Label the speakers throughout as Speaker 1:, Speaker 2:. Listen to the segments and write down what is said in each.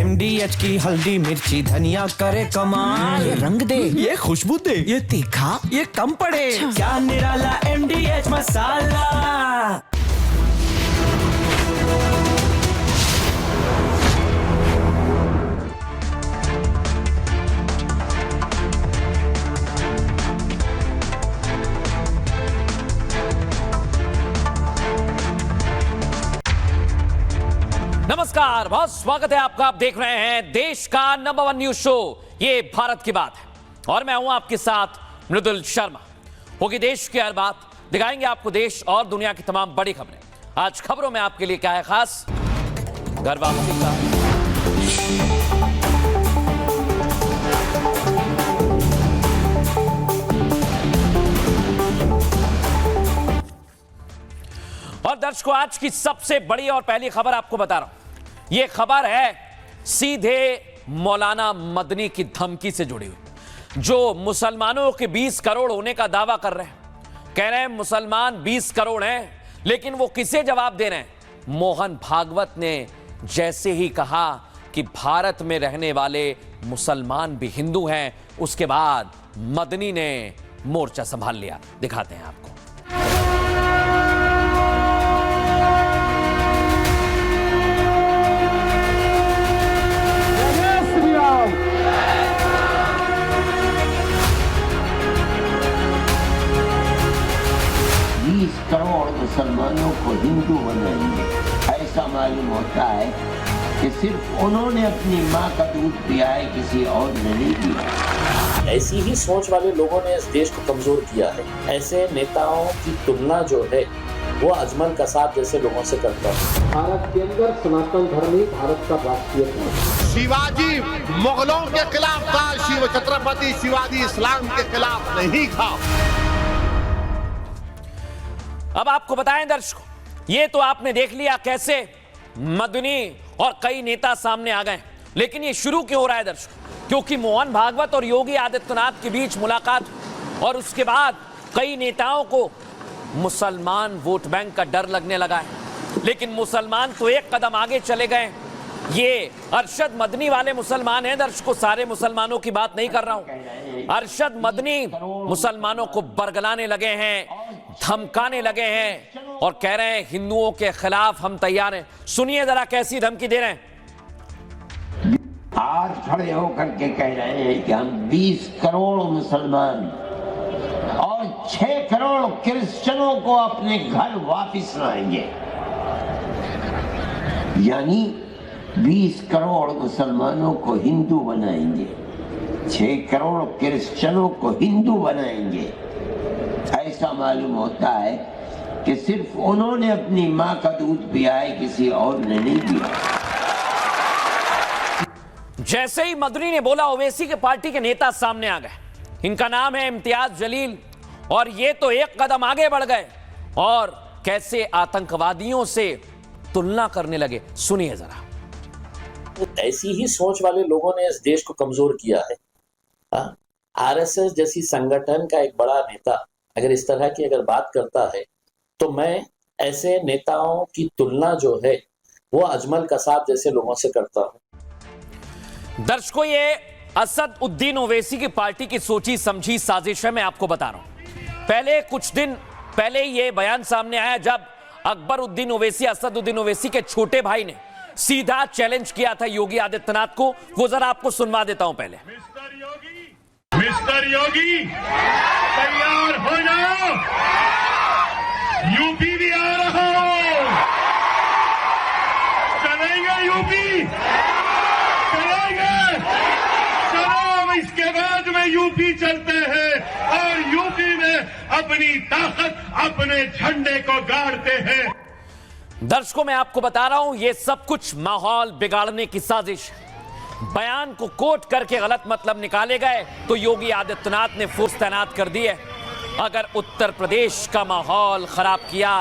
Speaker 1: MDH की हल्दी मिर्ची धनिया करे कमाल।
Speaker 2: ये रंग दे,
Speaker 1: ये खुशबू दे,
Speaker 2: ये तीखा,
Speaker 1: ये कम पड़े। क्या निराला MDH मसाला।
Speaker 3: नमस्कार, बहुत स्वागत है आपका। आप देख रहे हैं देश का नंबर 1 न्यूज शो, ये भारत की बात है और मैं हूं आपके साथ मृदुल शर्मा। होगी देश की हर बात, दिखाएंगे आपको देश और दुनिया की तमाम बड़ी खबरें। आज खबरों में आपके लिए क्या है खास? घर वापसी का और दर्शकों, आज की सबसे बड़ी और पहली खबर आपको बता रहा हूं। यह खबर है सीधे मौलाना मदनी की धमकी से जुड़ी हुई, जो मुसलमानों के 20 करोड़ होने का दावा कर रहे हैं। कह रहे हैं मुसलमान 20 करोड़ हैं, लेकिन वो किसे जवाब दे रहे हैं? मोहन भागवत ने जैसे ही कहा कि भारत में रहने वाले मुसलमान भी हिंदू हैं, उसके बाद मदनी ने मोर्चा संभाल लिया। दिखाते हैं आपको।
Speaker 4: करोड़ मुसलमानों को हिंदू बनाएंगे। ऐसा मालूम होता है कि सिर्फ उन्होंने अपनी माँ का दूध पिया है, किसी और ने नहीं पिया।
Speaker 5: ऐसी ही सोच वाले लोगों ने इस देश को कमजोर किया है। ऐसे नेताओं की तुलना जो है वो अजमल कसाब जैसे लोगों से करता है।
Speaker 6: भारत के अंदर सनातन धर्म ही भारत का राष्ट्रीय धर्म है।
Speaker 7: शिवाजी मुगलों के खिलाफ था, शिव छत्रपति शिवाजी इस्लाम के खिलाफ नहीं था।
Speaker 3: अब आपको बताएं दर्शकों, ये तो आपने देख लिया कैसे मदनी और कई नेता सामने आ गए, लेकिन ये शुरू क्यों हो रहा है दर्शकों? क्योंकि मोहन भागवत और योगी आदित्यनाथ के बीच मुलाकात और उसके बाद कई नेताओं को मुसलमान वोट बैंक का डर लगने लगा है। लेकिन मुसलमान तो एक कदम आगे चले गए। ये अरशद मदनी वाले मुसलमान हैं दर्शकों, सारे मुसलमानों की बात नहीं कर रहा हूं। अरशद मदनी मुसलमानों को बरगलाने लगे हैं, धमकाने लगे हैं और कह रहे हैं हिंदुओं के खिलाफ हम तैयार हैं। सुनिए जरा कैसी धमकी दे रहे हैं।
Speaker 4: आज खड़े होकर के कह रहे हैं कि हम 20 करोड़ मुसलमान और 6 करोड़ क्रिश्चियनों को अपने घर वापस लाएंगे। यानी 20 करोड़ मुसलमानों को हिंदू बनाएंगे, 6 करोड़ क्रिश्चियनों को हिंदू बनाएंगे। ऐसा मालूम होता है कि सिर्फ उन्होंने अपनी माँ का दूध पिया है, किसी और ने नहीं पिया।
Speaker 3: जैसे ही मदनी ने बोला, ओवैसी के पार्टी के नेता सामने आ गए। इनका नाम है इम्तियाज जलील और ये तो एक कदम आगे बढ़ गए और कैसे आतंकवादियों से तुलना करने लगे। सुनिए जरा।
Speaker 5: ऐसी ही सोच वाले लोगों ने इस देश को कमजोर किया है। आरएसएस जैसी संगठन का एक बड़ा नेता अगर इस तरह की अगर बात करता है तो मैं ऐसे नेताओं की तुलना जो है वो अजमल कसाब जैसे लोगों से करता हूं।
Speaker 3: दर्शकों, ये असद उद्दीन ओवैसी की पार्टी की सोची समझी साजिश है। मैं आपको बता रहा हूं, पहले कुछ दिन पहले ये बयान सामने आया जब अकबर उद्दीन ओवैसी, असद उद्दीन ओवैसी के छोटे भाई ने सीधा चैलेंज किया था योगी आदित्यनाथ को। वो जरा आपको सुनवा देता हूं पहले।
Speaker 8: मिस्टर योगी तैयार हो जाओ, यूपी भी आ रहा हो। चलेंगे यूपी, चलेंगे, चलो इसके बाद में यूपी चलते हैं और यूपी में अपनी ताकत अपने झंडे को गाड़ते हैं।
Speaker 3: दर्शकों, मैं आपको बता रहा हूं, यह सब कुछ माहौल बिगाड़ने की साजिश है। बयान को कोट करके गलत मतलब निकाले गए तो योगी आदित्यनाथ ने फोर्स तैनात कर दी है। अगर उत्तर प्रदेश का माहौल खराब किया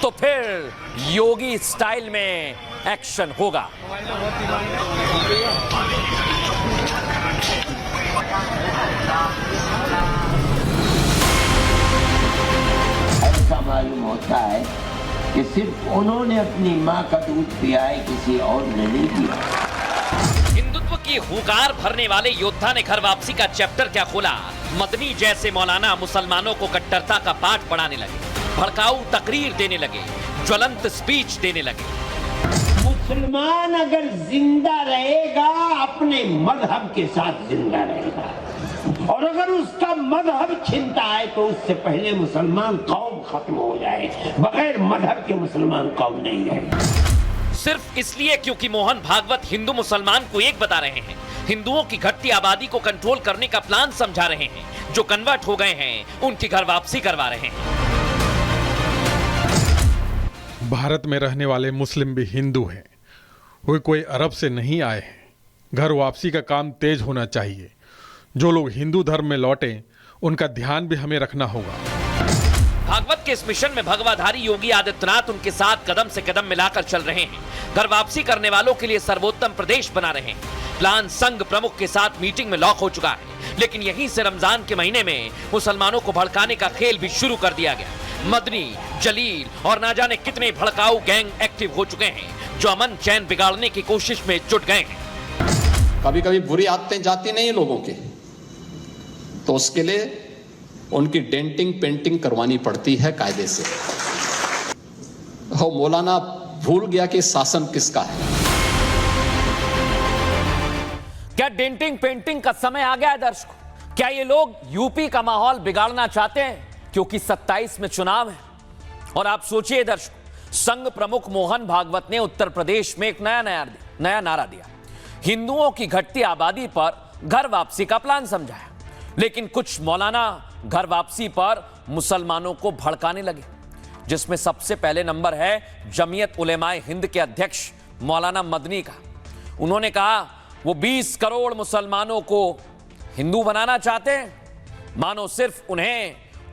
Speaker 3: तो फिर योगी स्टाइल में एक्शन होगा।
Speaker 4: ऐसा मालूम होता है कि सिर्फ उन्होंने अपनी माँ का दूध पिया है, किसी और ने नहीं पिया।
Speaker 3: कि हुंकार भरने वाले योद्धा ने घर वापसी का चैप्टर क्या खोला। मदनी जैसे मौलाना मुसलमानों को कट्टरता का पाठ पढ़ाने लगे, भड़काऊ तकरीर देने लगे, ज्वलंत स्पीच देने लगे।
Speaker 4: मुसलमान अगर जिंदा रहेगा अपने मजहब के साथ जिंदा रहेगा, और अगर उसका मजहब छिनता है तो उससे पहले मुसलमान कौम खत्म हो जाए। बगैर मजहब के मुसलमान कौम नहीं है।
Speaker 3: सिर्फ इसलिए क्योंकि मोहन भागवत हिंदू मुसलमान को एक बता रहे हैं, हिंदुओं की घटती आबादी को कंट्रोल करने का प्लान समझा रहे हैं। जो कन्वर्ट हो गए हैं उनकी घर वापसी करवा रहे हैं।
Speaker 2: भारत में रहने वाले मुस्लिम भी हिंदू हैं, वे कोई अरब से नहीं आए हैं। घर वापसी का काम तेज होना चाहिए। जो लोग हिंदू धर्म में लौटे उनका ध्यान भी हमें रखना होगा।
Speaker 3: भागवत के इस मिशन में भगवाधारी योगी आदित्यनाथ उनके साथ कदम से कदम मिलाकर चल रहे हैं। घर वापसी करने वालों के लिए सर्वोत्तम प्रदेश बना रहे हैं। प्लान संघ प्रमुख के साथ मीटिंग में लॉक हो चुका है, लेकिन यहीं से रमजान के महीने में मुसलमानों को भड़काने का खेल भी शुरू कर दिया गया। मदनी, जलील और ना जाने कितने भड़काऊ गैंग एक्टिव हो चुके हैं, जो अमन चैन बिगाड़ने की कोशिश में जुट गए हैं।
Speaker 9: कभी कभी बुरी आदतें जाती नहीं है लोगों के, तो उसके लिए उनकी डेंटिंग पेंटिंग करवानी पड़ती है कायदे से। मौलाना भूल गया कि शासन किसका है।
Speaker 3: क्या डेंटिंग पेंटिंग का समय आ गया है दर्शकों? क्या ये लोग यूपी का माहौल बिगाड़ना चाहते हैं क्योंकि 27 में चुनाव है? और आप सोचिए दर्शकों, संघ प्रमुख मोहन भागवत ने उत्तर प्रदेश में एक नया नारा दिया। हिंदुओं की घटती आबादी पर घर वापसी का प्लान समझाया, लेकिन कुछ मौलाना घर वापसी पर मुसलमानों को भड़काने लगे, जिसमें सबसे पहले नंबर है जमीयत उलेमाए हिंद के अध्यक्ष मौलाना मदनी का। उन्होंने कहा वो 20 करोड़ मुसलमानों को हिंदू बनाना चाहते हैं, मानो सिर्फ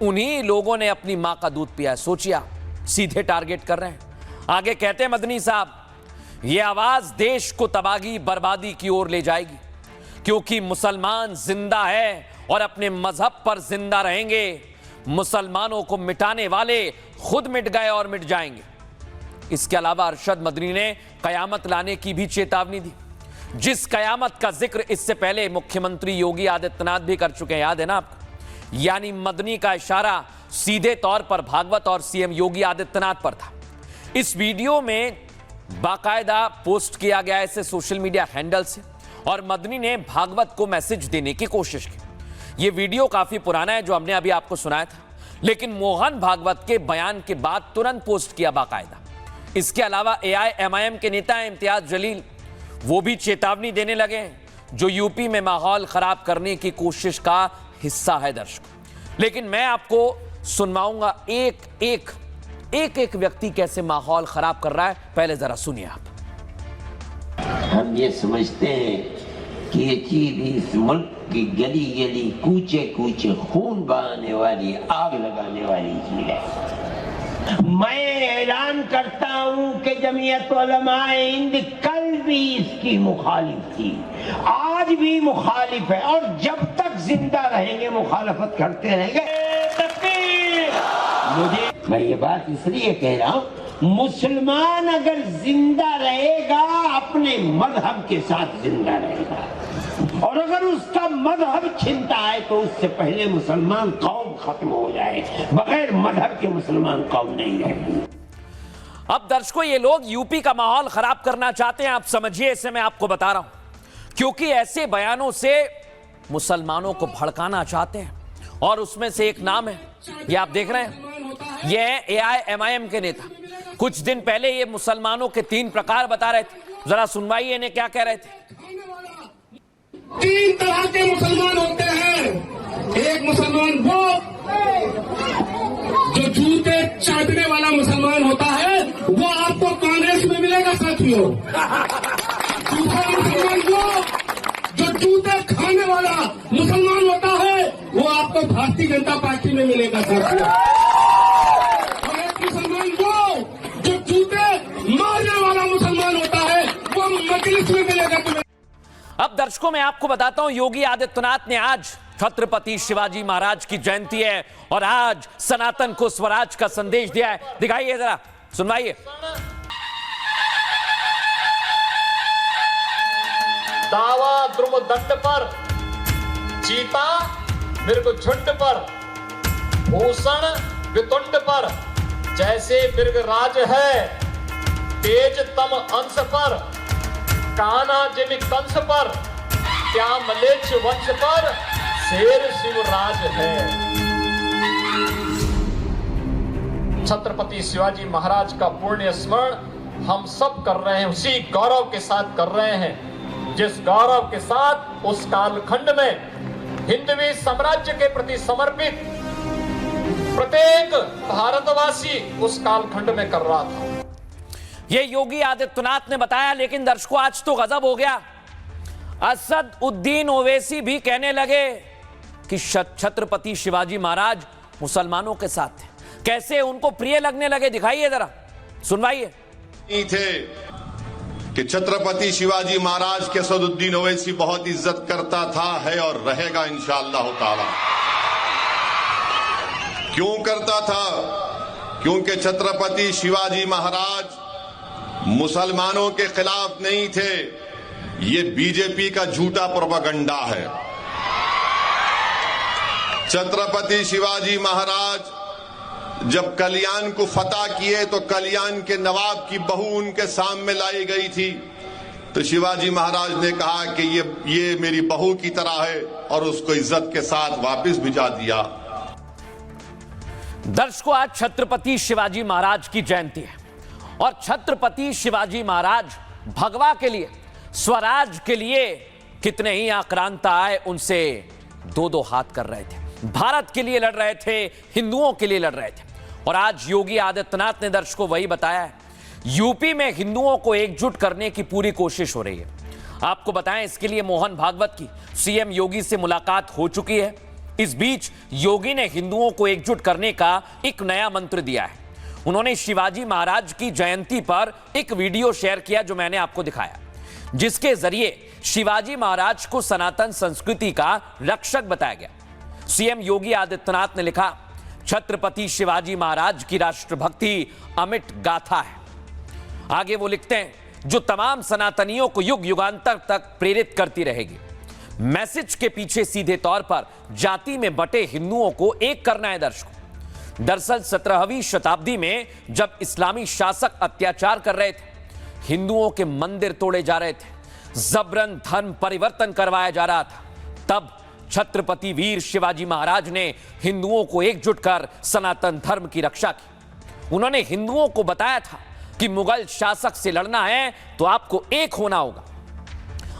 Speaker 3: उन्हीं लोगों ने अपनी मां का दूध पिया है। सोचिए, सीधे टारगेट कर रहे हैं। आगे कहते हैं मदनी साहब, ये आवाज देश को तबाही बर्बादी की ओर ले जाएगी, क्योंकि मुसलमान जिंदा है और अपने मजहब पर जिंदा रहेंगे। मुसलमानों को मिटाने वाले खुद मिट गए और मिट जाएंगे। इसके अलावा अरशद मदनी ने कयामत लाने की भी चेतावनी दी, जिस कयामत का जिक्र इससे पहले मुख्यमंत्री योगी आदित्यनाथ भी कर चुके हैं, याद है ना आपको? यानी मदनी का इशारा सीधे तौर पर भागवत और सीएम योगी आदित्यनाथ पर था। इस वीडियो में बाकायदा पोस्ट किया गया इसे सोशल मीडिया हैंडल से, और मदनी ने भागवत को मैसेज देने की कोशिश की। यह वीडियो काफी पुराना है जो हमने अभी आपको सुनाया था, लेकिन मोहन भागवत के बयान के बाद तुरंत पोस्ट किया बाकायदा। इसके अलावा AIMIM के नेता इम्तियाज जलील वो भी चेतावनी देने लगे, जो यूपी में माहौल खराब करने की कोशिश का हिस्सा है दर्शकों। लेकिन मैं आपको सुनवाऊंगा एक व्यक्ति कैसे माहौल खराब कर रहा है। पहले जरा सुनिए आप।
Speaker 4: हम ये समझते हैं कि ये चीज इस मुल्क की गली गली कूचे कूचे खून बहाने वाली, आग लगाने वाली चीज है। मैं ऐलान करता हूं कि जमीयत उलमाए हिंद कल भी इसकी मुखालिफ थी, आज भी मुखालिफ है, और जब तक जिंदा रहेंगे मुखालफत करते रहेंगे। मैं ये बात इसलिए कह रहा हूं, मुसलमान अगर जिंदा रहेगा अपने मजहब के साथ जिंदा रहेगा, और अगर उसका मजहब छिनता है तो उससे पहले मुसलमान कौम खत्म हो जाए। बगैर मजहब के मुसलमान कौम नहीं रहेगी।
Speaker 3: अब दर्शकों, ये लोग यूपी का माहौल खराब करना चाहते हैं, आप समझिए। इसे मैं आपको बता रहा हूं क्योंकि ऐसे बयानों से मुसलमानों को भड़काना चाहते हैं, और उसमें से एक नाम है, ये आप देख रहे हैं, ये है AIMIM के नेता। कुछ दिन पहले ये मुसलमानों के 3 प्रकार बता रहे थे। जरा सुनवाइए इन्हें क्या कह रहे थे।
Speaker 8: 3 तरह के मुसलमान होते हैं। एक मुसलमान वो जो जूते चाटने वाला मुसलमान होता है, वो आपको कांग्रेस में मिलेगा साथियों। दूसरा मुसलमान वो जो जूते खाने वाला मुसलमान होता है, वो आपको भारतीय जनता पार्टी में मिलेगा साथियों। और एक मुसलमान वो जो जूते मारने वाला मुसलमान होता है, वो मजलिस में मिलेगा तुम्हें।
Speaker 3: अब दर्शकों, मैं आपको बताता हूं, योगी आदित्यनाथ ने आज छत्रपति शिवाजी महाराज की जयंती है और आज सनातन को स्वराज का संदेश दिया है। दिखाइए जरा, सुनवाइए।
Speaker 9: दावा द्रुम दंड पर, चीता मृग झुंड पर, भूषण वितुंड पर, जैसे मृग राज है तेज तम अंश पर, काना जिमि कंस पर, क्या मलेच्छ वंश पर शेर शिवराज है। छत्रपति शिवाजी महाराज का पुण्य स्मरण हम सब कर रहे हैं, उसी गौरव के साथ कर रहे हैं जिस गौरव के साथ उस कालखंड में हिंदवी साम्राज्य के प्रति समर्पित प्रत्येक भारतवासी उस कालखंड में कर रहा था।
Speaker 3: ये योगी आदित्यनाथ ने बताया, लेकिन दर्शकों आज तो गजब हो गया। असद उद्दीन ओवैसी भी कहने लगे कि छत्रपति शिवाजी महाराज मुसलमानों के साथ थे। कैसे उनको प्रिय लगने लगे, दिखाइए जरा, सुनवाइए।
Speaker 7: थे कि छत्रपति शिवाजी महाराज के असदुद्दीन ओवैसी बहुत इज्जत करता था, है और रहेगा इंशाअल्लाह ताला। क्यों करता था? क्योंकि छत्रपति शिवाजी महाराज मुसलमानों के खिलाफ नहीं थे। ये बीजेपी का झूठा प्रोपेगेंडा है। छत्रपति शिवाजी महाराज जब कल्याण को फतह किए तो कल्याण के नवाब की बहू उनके सामने लाई गई थी, तो शिवाजी महाराज ने कहा कि ये मेरी बहू की तरह है और उसको इज्जत के साथ वापस भिजा दिया।
Speaker 3: दर्शकों, आज छत्रपति शिवाजी महाराज की जयंती है और छत्रपति शिवाजी महाराज भगवा के लिए, स्वराज के लिए कितने ही आक्रांता आए उनसे दो दो हाथ कर रहे थे। भारत के लिए लड़ रहे थे, हिंदुओं के लिए लड़ रहे थे। और आज योगी आदित्यनाथ ने दर्शकों वही बताया है। यूपी में हिंदुओं को एकजुट करने की पूरी कोशिश हो रही है। आपको बताएं, इसके लिए मोहन भागवत की सीएम योगी से मुलाकात हो चुकी है। इस बीच योगी ने हिंदुओं को एकजुट करने का एक नया मंत्र दिया है। उन्होंने शिवाजी महाराज की जयंती पर एक वीडियो शेयर किया जो मैंने आपको दिखाया, जिसके जरिए शिवाजी महाराज को सनातन संस्कृति का रक्षक बताया गया। सीएम योगी आदित्यनाथ ने लिखा, छत्रपति शिवाजी महाराज की राष्ट्रभक्ति अमिट गाथा है। आगे वो लिखते हैं, जो तमाम सनातनियों को युग युगांतर तक प्रेरित करती रहेगी। मैसेज के पीछे सीधे तौर पर जाति में बटे हिंदुओं को एक करना है। दर्शकों, दरअसल 17वीं शताब्दी में जब इस्लामी शासक अत्याचार कर रहे थे, हिंदुओं के मंदिर तोड़े जा रहे थे, जबरन धर्म परिवर्तन करवाया जा रहा था, तब छत्रपति वीर शिवाजी महाराज ने हिंदुओं को एकजुट कर सनातन धर्म की रक्षा की। उन्होंने हिंदुओं को बताया था कि मुगल शासक से लड़ना है तो आपको एक होना होगा,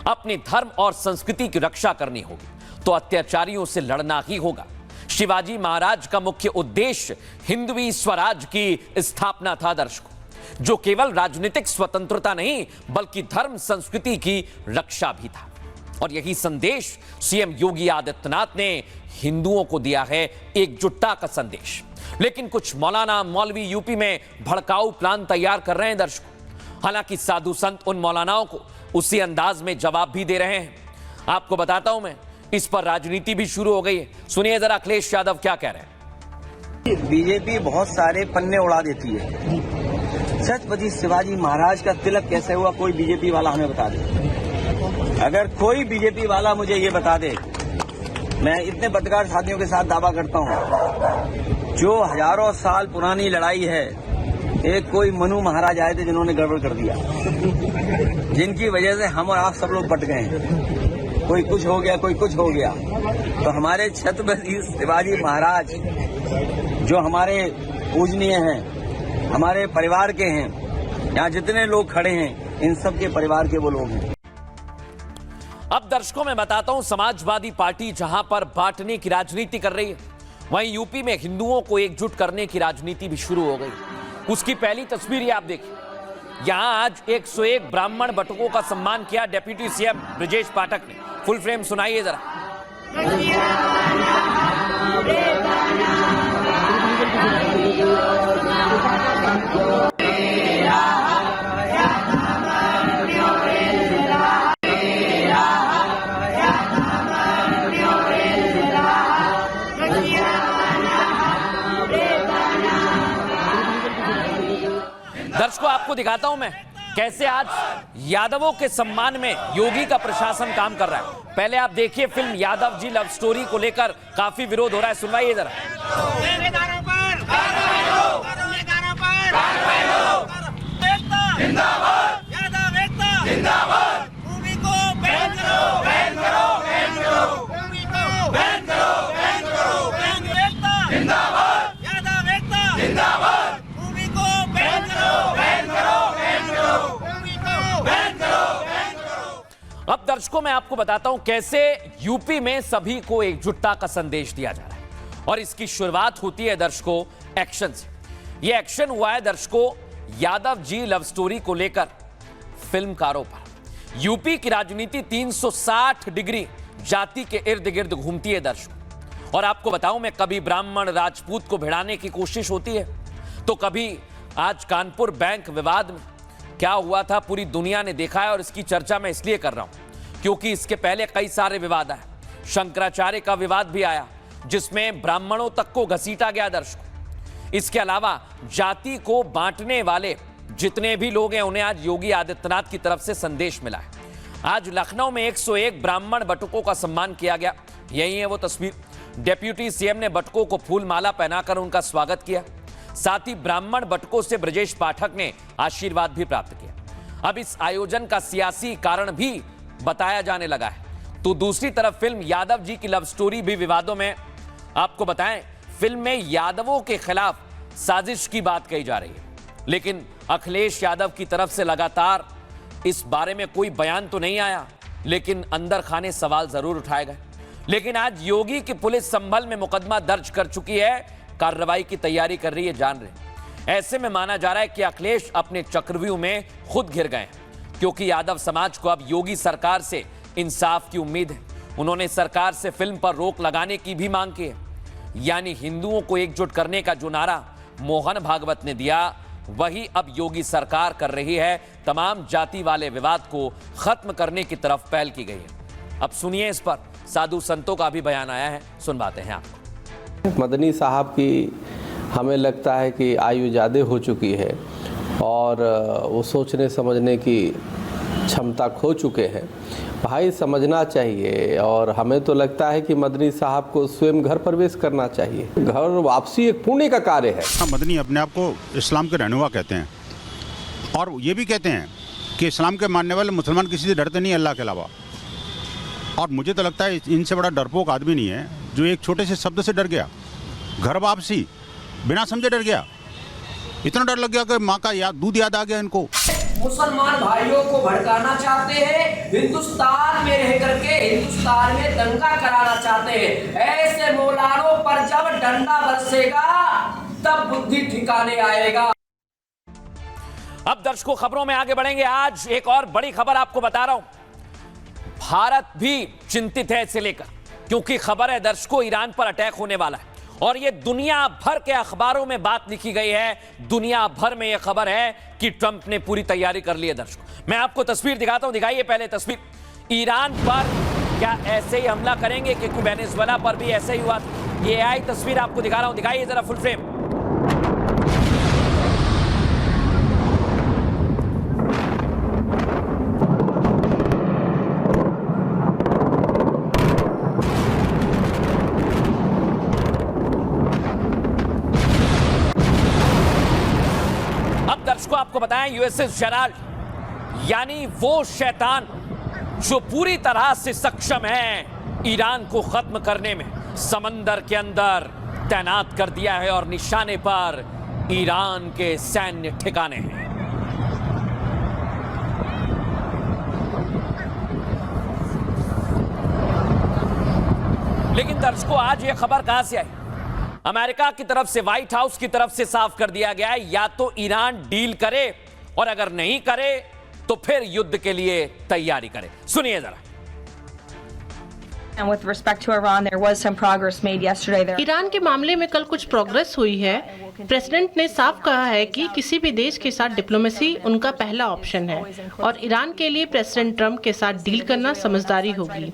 Speaker 3: अपने धर्म और संस्कृति की रक्षा करनी होगी, तो अत्याचारियों से लड़ना ही होगा। शिवाजी महाराज का मुख्य उद्देश्य हिंदवी स्वराज की स्थापना था दर्शकों, जो केवल राजनीतिक स्वतंत्रता नहीं बल्कि धर्म संस्कृति की रक्षा भी था। और यही संदेश सीएम योगी आदित्यनाथ ने हिंदुओं को दिया है, एकजुटता का संदेश। लेकिन कुछ मौलाना मौलवी यूपी में भड़काऊ प्लान तैयार कर रहे हैं दर्शकों। हालांकि साधु संत उन मौलानाओं को उसी अंदाज में जवाब भी दे रहे हैं। आपको बताता हूं मैं, इस पर राजनीति भी शुरू हो गई है। सुनिए जरा अखिलेश यादव क्या कह रहे हैं।
Speaker 10: बीजेपी बहुत सारे पन्ने उड़ा देती है। छत्रपति शिवाजी महाराज का तिलक कैसे हुआ, कोई बीजेपी वाला हमें बता दे। अगर कोई बीजेपी वाला मुझे ये बता दे, मैं इतने पत्रकार साथियों के साथ दावा करता हूं, जो हजारों साल पुरानी लड़ाई है, एक कोई मनु महाराज आए थे जिन्होंने गड़बड़ कर दिया, जिनकी वजह से हम और आप सब लोग बट गए। कोई कुछ हो गया, कोई कुछ हो गया। तो हमारे छत्रपति शिवाजी महाराज जो हमारे पूजनीय हैं, हमारे परिवार के हैं, यहाँ जितने लोग खड़े हैं इन सब के परिवार के वो लोग हैं।
Speaker 3: अब दर्शकों मैं बताता हूं, समाजवादी पार्टी जहां पर बांटने की राजनीति कर रही है, वहीं यूपी में हिंदुओं को एकजुट करने की राजनीति भी शुरू हो गई। उसकी पहली तस्वीर ये आप देखिए। यहां आज 101 ब्राह्मण बटुकों का सम्मान किया डिप्टी सीएम ब्रजेश पाठक ने। फुल फ्रेम सुनाइए जरा। दर्शकों आपको दिखाता हूं मैं कैसे आज यादवों के सम्मान में योगी का प्रशासन काम कर रहा है। पहले आप देखिए film Yadav ji love story को लेकर काफी विरोध हो रहा है, सुनवाइए जरा। अब दर्शकों मैं आपको बताता हूं कैसे यूपी में सभी को एकजुटता का संदेश दिया जा रहा है और इसकी शुरुआत होती है दर्शकों एक्शन से। यह एक्शन हुआ है दर्शकों यादव जी लव स्टोरी को लेकर फिल्मकारों पर। यूपी की राजनीति 360 डिग्री जाति के इर्द गिर्द घूमती है दर्शकों। और आपको बताऊं मैं, कभी ब्राह्मण राजपूत को भिड़ाने की कोशिश होती है तो कभी आज कानपुर बैंक विवाद में क्या हुआ था पूरी दुनिया ने देखा है और इसकी चर्चा मैं इसलिए कर रहा हूं क्योंकि इसके पहले कई सारे विवाद आए। शंकराचार्य का विवाद भी आया जिसमें ब्राह्मणों तक को घसीटा गया दर्शकों। इसके अलावा जाति को बांटने वाले जितने भी लोग हैं उन्हें आज योगी आदित्यनाथ की तरफ से संदेश मिला है। आज लखनऊ में 101 ब्राह्मण बटुकों का सम्मान किया गया। यही है वो तस्वीर। डेप्यूटी सीएम ने बटुकों को फूल माला पहनाकर उनका स्वागत किया। साथ ही ब्राह्मण बटुकों से ब्रजेश पाठक ने आशीर्वाद भी प्राप्त किया। अब इस आयोजन का सियासी कारण भी बताया जाने लगा है। तो दूसरी तरफ फिल्म यादव जी की लव स्टोरी भी विवादों में। आपको बताएं, फिल्म में यादवों के खिलाफ साजिश की बात कही जा रही है, लेकिन अखिलेश यादव की तरफ से लगातार इस बारे में कोई बयान तो नहीं आया, लेकिन अंदर खाने सवाल जरूर उठाए गए। लेकिन आज योगी की पुलिस संभल में मुकदमा दर्ज कर चुकी है, कार्रवाई की तैयारी कर रही है, जान रहे। ऐसे में माना जा रहा है कि अखिलेश अपने चक्रव्यूह में खुद घिर गए क्योंकि यादव समाज को अब योगी सरकार से इंसाफ की उम्मीद है। उन्होंने सरकार से फिल्म पर रोक लगाने की भी मांग की है। यानी हिंदुओं को एकजुट करने का जो नारा मोहन भागवत ने दिया वही अब योगी सरकार कर रही है। तमाम जाति वाले विवाद को खत्म करने की तरफ पहल की गई है। अब सुनिए इस पर साधु संतों का भी बयान आया है, सुनवाते हैं आपको।
Speaker 11: मदनी साहब की हमें लगता है कि आयु ज़्यादा हो चुकी है और वो सोचने समझने की क्षमता खो चुके हैं। भाई समझना चाहिए और हमें तो लगता है कि मदनी साहब को स्वयं घर प्रवेश करना चाहिए। घर वापसी एक पुण्य का कार्य है।
Speaker 12: हाँ, मदनी अपने आप को इस्लाम के रहनुमा कहते हैं और ये भी कहते हैं कि इस्लाम के मानने वाले मुसलमान किसी से डरते नहीं अल्लाह के अलावा। और मुझे तो लगता है इनसे बड़ा डरपोक आदमी नहीं है जो एक छोटे से शब्द से डर गया। घर वापसी बिना समझे डर गया। इतना डर लग गया कि माँ का दूध याद आ गया इनको।
Speaker 13: मुसलमान भाइयों को भड़काना चाहते हैं, हिंदुस्तान में रह करके हिंदुस्तान में दंगा कराना चाहते हैं। ऐसे मौलानों पर जब डंडा बरसेगा तब बुद्धि ठिकाने आएगा।
Speaker 3: अब दर्शकों खबरों में आगे बढ़ेंगे। आज एक और बड़ी खबर आपको बता रहा हूं। भारत भी चिंतित है इसे लेकर क्योंकि खबर है दर्शकों ईरान पर अटैक होने वाला है और यह दुनिया भर के अखबारों में बात लिखी गई है। दुनिया भर में यह खबर है कि ट्रंप ने पूरी तैयारी कर ली है। दर्शकों मैं आपको तस्वीर दिखाता हूं, दिखाइए पहले तस्वीर। ईरान पर क्या ऐसे ही हमला करेंगे क्योंकि वेनेजुएला पर भी ऐसे ही हुआ। ये आई तस्वीर आपको दिखा रहा हूं, दिखाइए जरा फुल फ्रेम। दर्शकों आपको बताएं यूएसएस जेराल्ड यानी वो शैतान जो पूरी तरह से सक्षम है ईरान को खत्म करने में, समंदर के अंदर तैनात कर दिया है और निशाने पर ईरान के सैन्य ठिकाने हैं। लेकिन दर्शकों आज यह खबर कहां से आई? अमेरिका की तरफ से, व्हाइट हाउस की तरफ से साफ कर दिया गया है या तो ईरान डील करे और अगर नहीं करे तो फिर युद्ध के लिए तैयारी करे। सुनिए जरा।
Speaker 14: And with respect to Iran, there was some progress made yesterday there.
Speaker 15: Iran के मामले में कल कुछ प्रोग्रेस हुई है। प्रेसिडेंट ने साफ कहा है कि किसी भी देश के साथ डिप्लोमेसी उनका पहला ऑप्शन है और ईरान के लिए प्रेसिडेंट ट्रंप के साथ डील करना समझदारी होगी।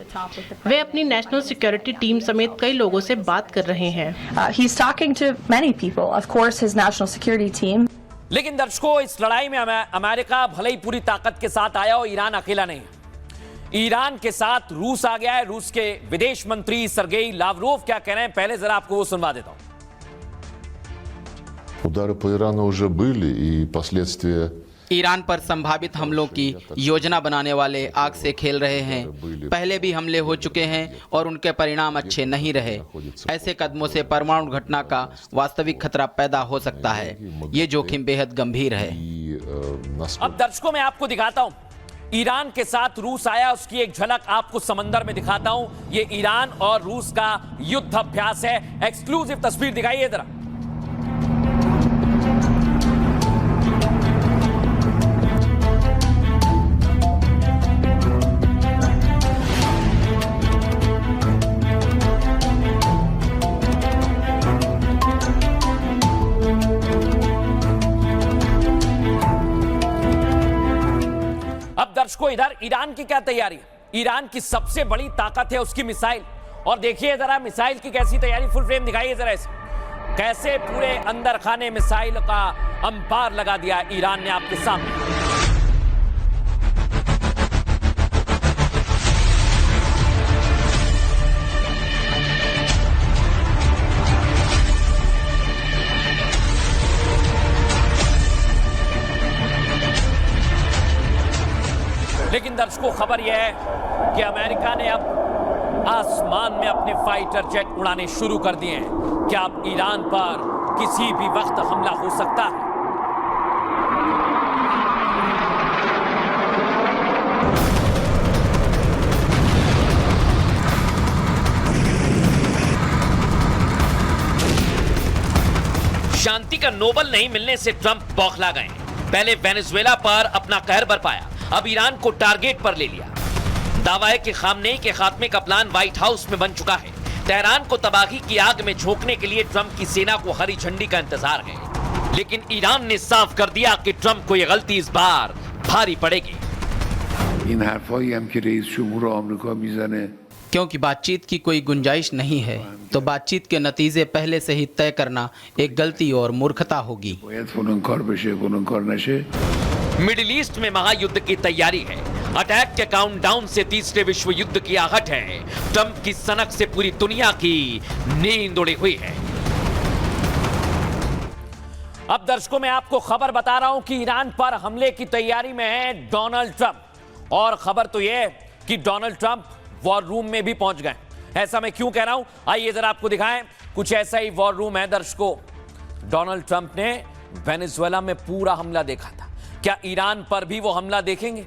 Speaker 15: वे अपनी नेशनल सिक्योरिटी टीम समेत कई लोगों से बात कर रहे हैं।
Speaker 14: He's talking to many people, of course, his national security team.
Speaker 3: लेकिन दर्शकों, इस लड़ाई में अमेरिका भले ही पूरी ताकत के साथ आया हो, ईरान अकेला नहीं। ईरान के साथ रूस आ गया है। रूस के विदेश मंत्री सर्गेई लावरोव क्या कह रहे हैं, पहले जरा आपको वो सुनवा देता हूं।
Speaker 16: Удары по Ирану уже были, и последствия.
Speaker 17: ईरान पर संभावित हमलों की योजना बनाने वाले आग से खेल रहे हैं। पहले भी हमले हो चुके हैं और उनके परिणाम अच्छे नहीं रहे। ऐसे कदमों से परमाणु घटना का वास्तविक खतरा पैदा हो सकता है। ये जोखिम बेहद गंभीर है।
Speaker 3: अब दर्शकों, मैं आपको दिखाता हूं, ईरान के साथ रूस आया, उसकी एक झलक आपको समंदर में दिखाता हूं। ये ईरान और रूस का युद्ध अभ्यास है। एक्सक्लूसिव तस्वीर दिखाइए जरा। दर्शकों, इधर ईरान की क्या तैयारी है? ईरान की सबसे बड़ी ताकत है उसकी मिसाइल। और देखिए जरा मिसाइल की कैसी तैयारी, फुल फ्रेम दिखाइए जरा इसे। कैसे पूरे अंदर खाने मिसाइल का अंपार लगा दिया ईरान ने आपके सामने। लेकिन दर्शकों, खबर यह है कि अमेरिका ने अब आसमान में अपने फाइटर जेट उड़ाने शुरू कर दिए हैं। क्या अब ईरान पर किसी भी वक्त हमला हो सकता है? शांति का नोबेल नहीं मिलने से ट्रंप बौखला गए। पहले वेनेजुएला पर अपना कहर बरपाया, अब ईरान को टारगेट पर ले लिया। दावा है कि खामनेई के खात्मे का प्लान व्हाइट हाउस में बन चुका है। तेहरान को तबाही की आग में झोंकने के लिए ट्रंप की सेना को हरी झंडी का इंतजार है। लेकिन ईरान ने साफ कर दिया कि ट्रंप को यह गलती इस बार भारी पड़ेगी।
Speaker 17: क्योंकि बातचीत की कोई गुंजाइश नहीं है, तो बातचीत के नतीजे पहले से ही तय करना एक गलती और मूर्खता होगी।
Speaker 3: मिडिल ईस्ट में महायुद्ध की तैयारी है। अटैक के काउंटडाउन से तीसरे विश्व युद्ध की आहट है। ट्रंप की सनक से पूरी दुनिया की नींद उड़ी हुई है। अब दर्शकों, मैं आपको खबर बता रहा हूं कि ईरान पर हमले की तैयारी में है डोनाल्ड ट्रंप। और खबर तो यह है कि डोनाल्ड ट्रंप वॉर रूम में भी पहुंच गए। ऐसा मैं क्यों कह रहा हूं, आइए जरा आपको दिखाएं। कुछ ऐसा ही वॉर रूम है दर्शकों। डोनाल्ड ट्रंप ने वेनेजुएला में पूरा हमला देखा था। क्या ईरान पर भी वो हमला देखेंगे?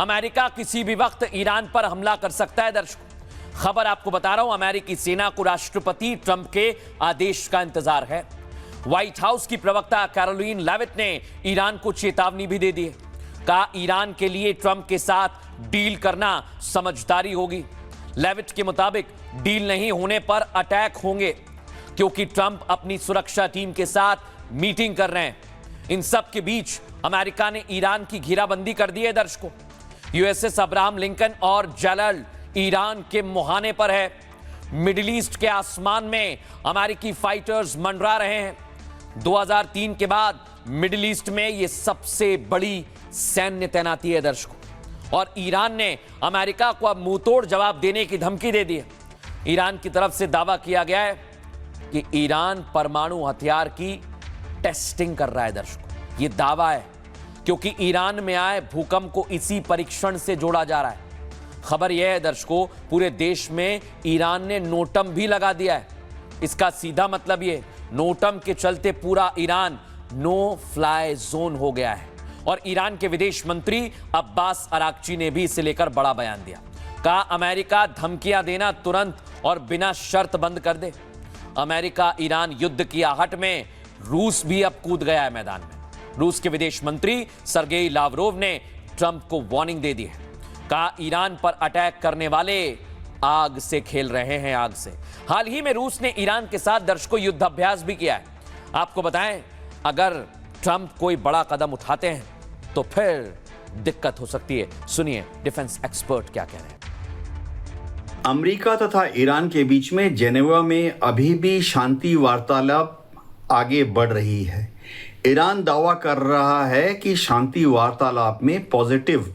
Speaker 3: अमेरिका किसी भी वक्त ईरान पर हमला कर सकता है दर्शकों। खबर आपको बता रहा हूं, अमेरिकी सेना को राष्ट्रपति ट्रंप के आदेश का इंतजार है। व्हाइट हाउस की प्रवक्ता कैरोलिन लेविट ने ईरान को चेतावनी भी दे दी है। कहा, ईरान के लिए ट्रंप के साथ डील करना समझदारी होगी। लेविट के मुताबिक डील नहीं होने पर अटैक होंगे, क्योंकि ट्रंप अपनी सुरक्षा टीम के साथ मीटिंग कर रहे हैं। इन सब के बीच अमेरिका ने ईरान की घेराबंदी कर दी है दर्शकों। यूएसएस अब्राहम लिंकन और जलाल ईरान के मुहाने पर है। मिडिल ईस्ट के आसमान में अमेरिकी फाइटर्स मंडरा रहे हैं। 2003 के बाद मिडिल ईस्ट में यह सबसे बड़ी सैन्य तैनाती है दर्शकों। और ईरान ने अमेरिका को अब मुंहतोड़ जवाब देने की धमकी दे दी है। ईरान की तरफ से दावा किया गया है कि ईरान परमाणु हथियार की टेस्टिंग कर रहा है दर्शकों। यह दावा है क्योंकि ईरान में आए भूकंप को इसी परीक्षण से जोड़ा जा रहा है। खबर यह है दर्शकों, पूरे देश में ईरान ने नोटम भी लगा दिया है। इसका सीधा मतलब यह, नोटम के चलते पूरा ईरान नो फ्लाई जोन हो गया है। और ईरान के विदेश मंत्री अब्बास अराक्ची ने भी इसे लेकर बड़ा बयान दिया। कहा, अमेरिका धमकियां देना तुरंत और बिना शर्त बंद कर दे। अमेरिका ईरान युद्ध की आहट में रूस भी अब कूद गया है मैदान में। रूस के विदेश मंत्री सर्गेई लावरोव ने ट्रंप को वार्निंग दे दी है। कहा, ईरान पर अटैक करने वाले आग से खेल रहे हैं, आग से। हाल ही में रूस ने ईरान के साथ दर्शकों युद्धाभ्यास भी किया है। आपको बताएं, अगर ट्रंप कोई बड़ा कदम उठाते हैं तो फिर दिक्कत हो सकती है। सुनिए डिफेंस एक्सपर्ट क्या कह रहे हैं।
Speaker 18: अमेरिका तथा ईरान के बीच में जेनेवा में अभी भी शांति वार्तालाप आगे बढ़ रही है। ईरान दावा कर रहा है कि शांति वार्तालाप में पॉजिटिव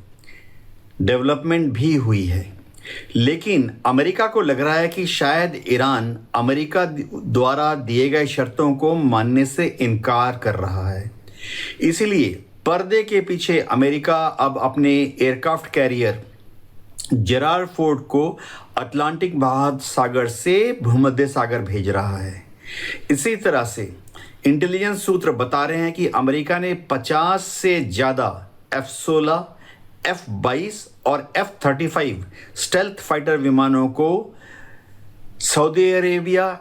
Speaker 18: डेवलपमेंट भी हुई है, लेकिन अमेरिका को लग रहा है कि शायद ईरान अमेरिका द्वारा दिए गए शर्तों को मानने से इनकार कर रहा है। इसलिए पर्दे के पीछे अमेरिका अब अपने एयरक्राफ्ट कैरियर जेराल्ड फोर्ड को अटलांटिक महासागर से भूमध्य सागर भेज रहा है। इसी तरह से इंटेलिजेंस सूत्र बता रहे हैं कि अमेरिका ने 50 से ज़्यादा F-16, F-22 और F-35 स्टेल्थ फाइटर विमानों को सऊदी अरेबिया,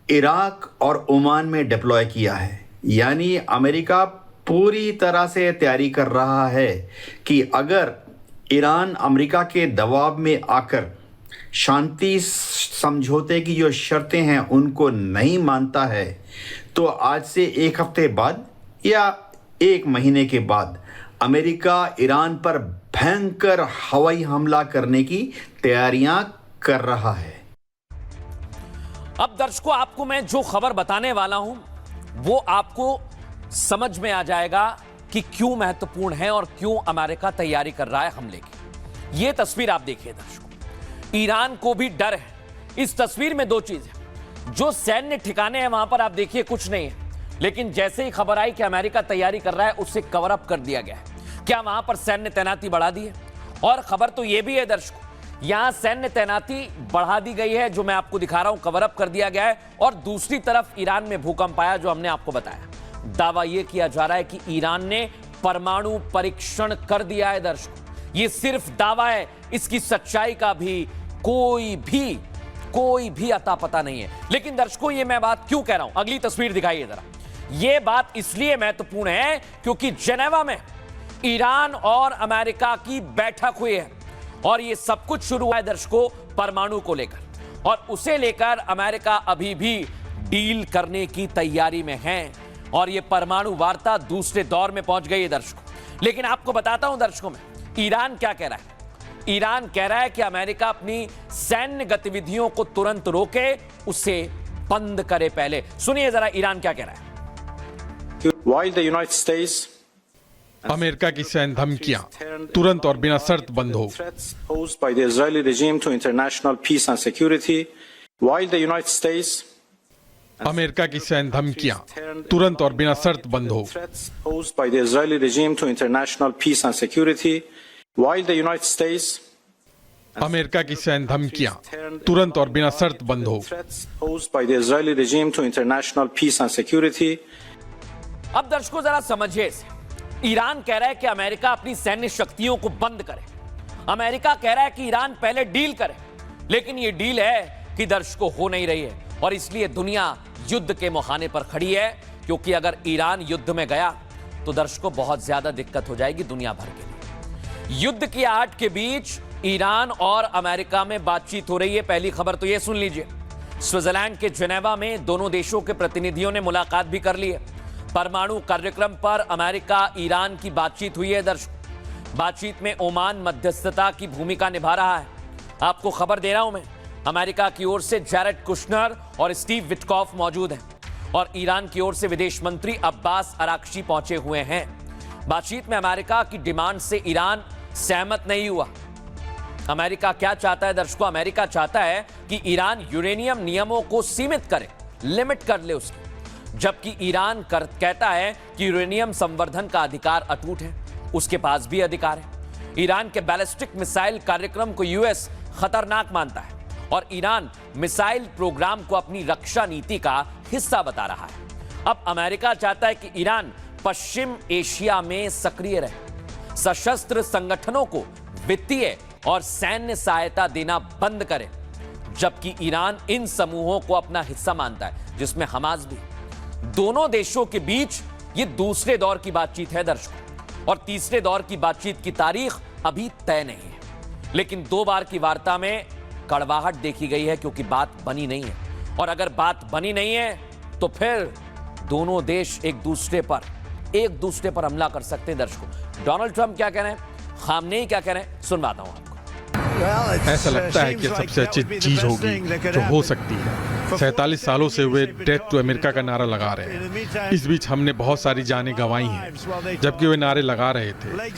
Speaker 18: इराक और ओमान में डिप्लॉय किया है। यानी अमेरिका पूरी तरह से तैयारी कर रहा है कि अगर ईरान अमेरिका के दबाव में आकर शांति समझौते की जो शर्तें हैं उनको नहीं मानता है, तो आज से एक हफ्ते बाद या एक महीने के बाद अमेरिका ईरान पर भयंकर हवाई हमला करने की तैयारियां कर रहा है।
Speaker 3: अब दर्शकों, आपको मैं जो खबर बताने वाला हूं वो आपको समझ में आ जाएगा कि क्यों महत्वपूर्ण है और क्यों अमेरिका तैयारी कर रहा है हमले की। यह तस्वीर आप देखिए दर्शकों, ईरान को भी डर है। इस तस्वीर में दो चीज है, जो सैन्य ठिकाने हैं वहां पर आप देखिए कुछ नहीं है, लेकिन जैसे ही खबर आई कि अमेरिका तैयारी कर रहा है उससे कवर अप कर दिया गया है। क्या वहां पर सैन्य तैनाती बढ़ा दी है? और खबर तो यह भी है दर्शकों, यहां सैन्य तैनाती बढ़ा दी गई है, जो मैं आपको दिखा रहा हूं, कवर अप कर दिया गया है। और दूसरी तरफ ईरान में भूकंप आया, जो हमने आपको बताया। दावा यह किया जा रहा है कि ईरान ने परमाणु परीक्षण कर दिया है दर्शकों। यह सिर्फ दावा है, इसकी सच्चाई का भी कोई भी अता पता नहीं है। लेकिन दर्शकों, यह मैं बात क्यों कह रहा हूं, अगली तस्वीर दिखाइए जरा। यह बात इसलिए महत्वपूर्ण है क्योंकि जेनेवा में ईरान और अमेरिका की बैठक हुई है और यह सब कुछ शुरू हुआ है दर्शकों परमाणु को लेकर, और उसे लेकर अमेरिका अभी भी डील करने की तैयारी में है और यह परमाणु वार्ता दूसरे दौर में पहुंच गई है दर्शकों। लेकिन आपको बताता हूं दर्शकों में ईरान क्या कह रहा है। ईरान कह रहा है कि अमेरिका अपनी सैन्य गतिविधियों को तुरंत रोके, उसे बंद करे। पहले सुनिए जरा ईरान क्या कह रहा है।
Speaker 19: While the United States
Speaker 2: America की सैन्य धमकियां तुरंत और बिना शर्त बंद हो।
Speaker 19: posed by the Israeli regime to international peace and security, while the United States
Speaker 2: America की सैन्य धमकियां तुरंत और बिना शर्त बंद हो।
Speaker 19: posed by the Israeli regime to international peace and security, while the United States
Speaker 2: America की सैन्य धमकियां तुरंत और बिना शर्त बंद हो।
Speaker 19: posed by the Israeli regime to international peace and security।
Speaker 3: अब दर्शकों जरा समझिए इसे। ईरान कह रहा है कि अमेरिका अपनी सैन्य शक्तियों को बंद करे। अमेरिका कह रहा है कि ईरान पहले डील करे, लेकिन यह डील है कि दर्शकों हो नहीं रही है और इसलिए दुनिया युद्ध के मुहाने पर खड़ी है, क्योंकि अगर ईरान युद्ध में गया तो दर्शकों बहुत ज्यादा दिक्कत हो जाएगी दुनिया भर के लिए। युद्ध की आहट के बीच ईरान और अमेरिका में बातचीत हो रही है। पहली खबर तो यह सुन लीजिए, स्विट्जरलैंड के जेनेवा में दोनों देशों के प्रतिनिधियों ने मुलाकात भी कर ली है। परमाणु कार्यक्रम पर अमेरिका ईरान की बातचीत हुई है दर्शकों। बातचीत में ओमान मध्यस्थता की भूमिका निभा रहा है। आपको खबर दे रहा हूं मैं, अमेरिका की ओर से जैरेड कुशनर और स्टीव विटकॉफ मौजूद हैं और ईरान की ओर से विदेश मंत्री अब्बास अराक्ची पहुंचे हुए हैं। बातचीत में अमेरिका की डिमांड से ईरान सहमत नहीं हुआ। अमेरिका क्या चाहता है दर्शकों? अमेरिका चाहता है कि ईरान यूरेनियम नियमों को सीमित करे, लिमिट कर ले उसकी, जबकि ईरान कहता है कि यूरेनियम संवर्धन का अधिकार अटूट है, उसके पास भी अधिकार है। ईरान के बैलिस्टिक मिसाइल कार्यक्रम को यूएस खतरनाक मानता है और ईरान मिसाइल प्रोग्राम को अपनी रक्षा नीति का हिस्सा बता रहा है। अब अमेरिका चाहता है कि ईरान पश्चिम एशिया में सक्रिय रहे, सशस्त्र संगठनों को वित्तीय और सैन्य सहायता देना बंद करे, जबकि ईरान इन समूहों को अपना हिस्सा मानता है, जिसमें हमास भी। दोनों देशों के बीच ये दूसरे दौर की बातचीत है दर्शकों, और तीसरे दौर की बातचीत की तारीख अभी तय नहीं है। लेकिन दो बार की वार्ता में कड़वाहट देखी गई है, क्योंकि बात बनी नहीं है, और अगर बात बनी नहीं है तो फिर दोनों देश एक दूसरे पर हमला कर सकते हैं दर्शकों। डोनाल्ड ट्रंप क्या कह रहे हैं, खामनेई क्या कह रहे हैं, सुनवाता हूं आपको।
Speaker 2: ऐसा लगता है कि सबसे अच्छी चीज होगी जो हो सकती है। 47 सालों से वे डेथ टू अमेरिका का नारा लगा रहे हैं। इस बीच हमने बहुत सारी जानें गंवाई हैं जबकि वे नारे लगा रहे थे।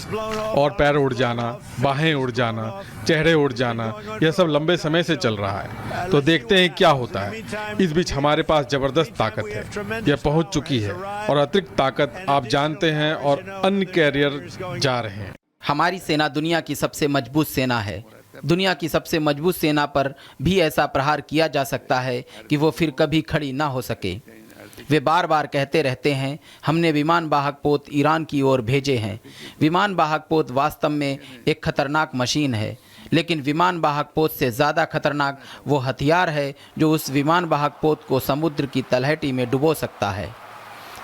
Speaker 2: और पैर उड़ जाना, बाहें उड़ जाना, चेहरे उड़ जाना, यह सब लंबे समय से चल रहा है। तो देखते हैं क्या होता है। इस बीच हमारे पास जबरदस्त ताकत है, यह पहुंच चुकी है और अतिरिक्त ताकत आप जानते हैं और अन्य कैरियर जा रहे हैं।
Speaker 17: हमारी सेना दुनिया की सबसे मजबूत सेना है। दुनिया की सबसे मजबूत सेना पर भी ऐसा प्रहार किया जा सकता है कि वो फिर कभी खड़ी ना हो सके। वे बार बार कहते रहते हैं हमने विमान वाहक पोत ईरान की ओर भेजे हैं। विमान वाहक पोत वास्तव में एक खतरनाक मशीन है, लेकिन विमान वाहक पोत से ज़्यादा खतरनाक वो हथियार है जो उस विमान वाहक पोत को समुद्र की तलहटी में डुबो सकता है।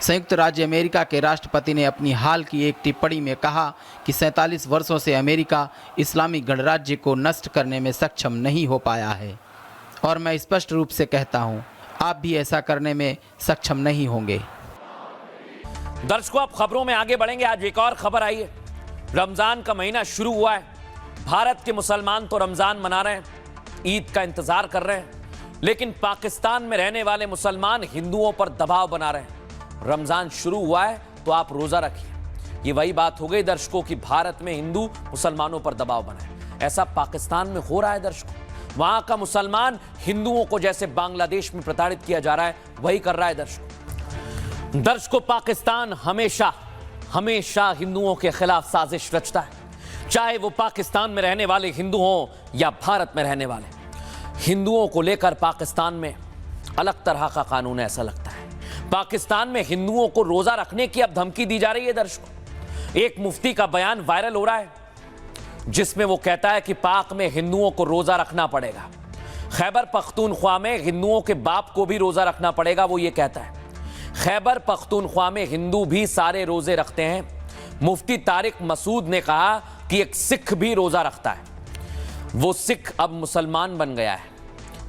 Speaker 17: संयुक्त राज्य अमेरिका के राष्ट्रपति ने अपनी हाल की एक टिप्पणी में कहा कि 47 वर्षों से अमेरिका इस्लामी गणराज्य को नष्ट करने में सक्षम नहीं हो पाया है और मैं स्पष्ट रूप से कहता हूं, आप भी ऐसा करने में सक्षम नहीं होंगे।
Speaker 3: दर्शकों, अब खबरों में आगे बढ़ेंगे। आज एक और खबर आई है। रमजान का महीना शुरू हुआ है। भारत के मुसलमान तो रमजान मना रहे हैं, ईद का इंतजार कर रहे हैं, लेकिन पाकिस्तान में रहने वाले मुसलमान हिंदुओं पर दबाव बना रहे हैं। रमजान शुरू हुआ है तो आप रोजा रखिए। ये वही बात हो गई दर्शकों कि भारत में हिंदू मुसलमानों पर दबाव बनाए। ऐसा पाकिस्तान में हो रहा है दर्शकों। वहां का मुसलमान हिंदुओं को जैसे बांग्लादेश में प्रताड़ित किया जा रहा है वही कर रहा है दर्शकों। पाकिस्तान हमेशा हिंदुओं के खिलाफ साजिश रचता है, चाहे वो पाकिस्तान में रहने वाले हिंदू हों या भारत में रहने वाले। हिंदुओं को लेकर पाकिस्तान में अलग तरह का कानून है, ऐसा लगता है। पाकिस्तान में हिंदुओं को रोजा रखने की अब धमकी दी जा रही है दर्शकों। एक मुफ्ती का बयान वायरल हो रहा है जिसमें वो कहता है कि पाक में हिंदुओं को रोजा रखना पड़ेगा। खैबर पख्तूनख्वा में हिंदुओं के बाप को भी रोजा रखना पड़ेगा, वो ये कहता है। खैबर पख्तूनख्वा में हिंदू भी सारे रोजे रखते हैं। मुफ्ती तारिक मसूद ने कहा कि एक सिख भी रोजा रखता है। वो सिख अब मुसलमान बन गया है।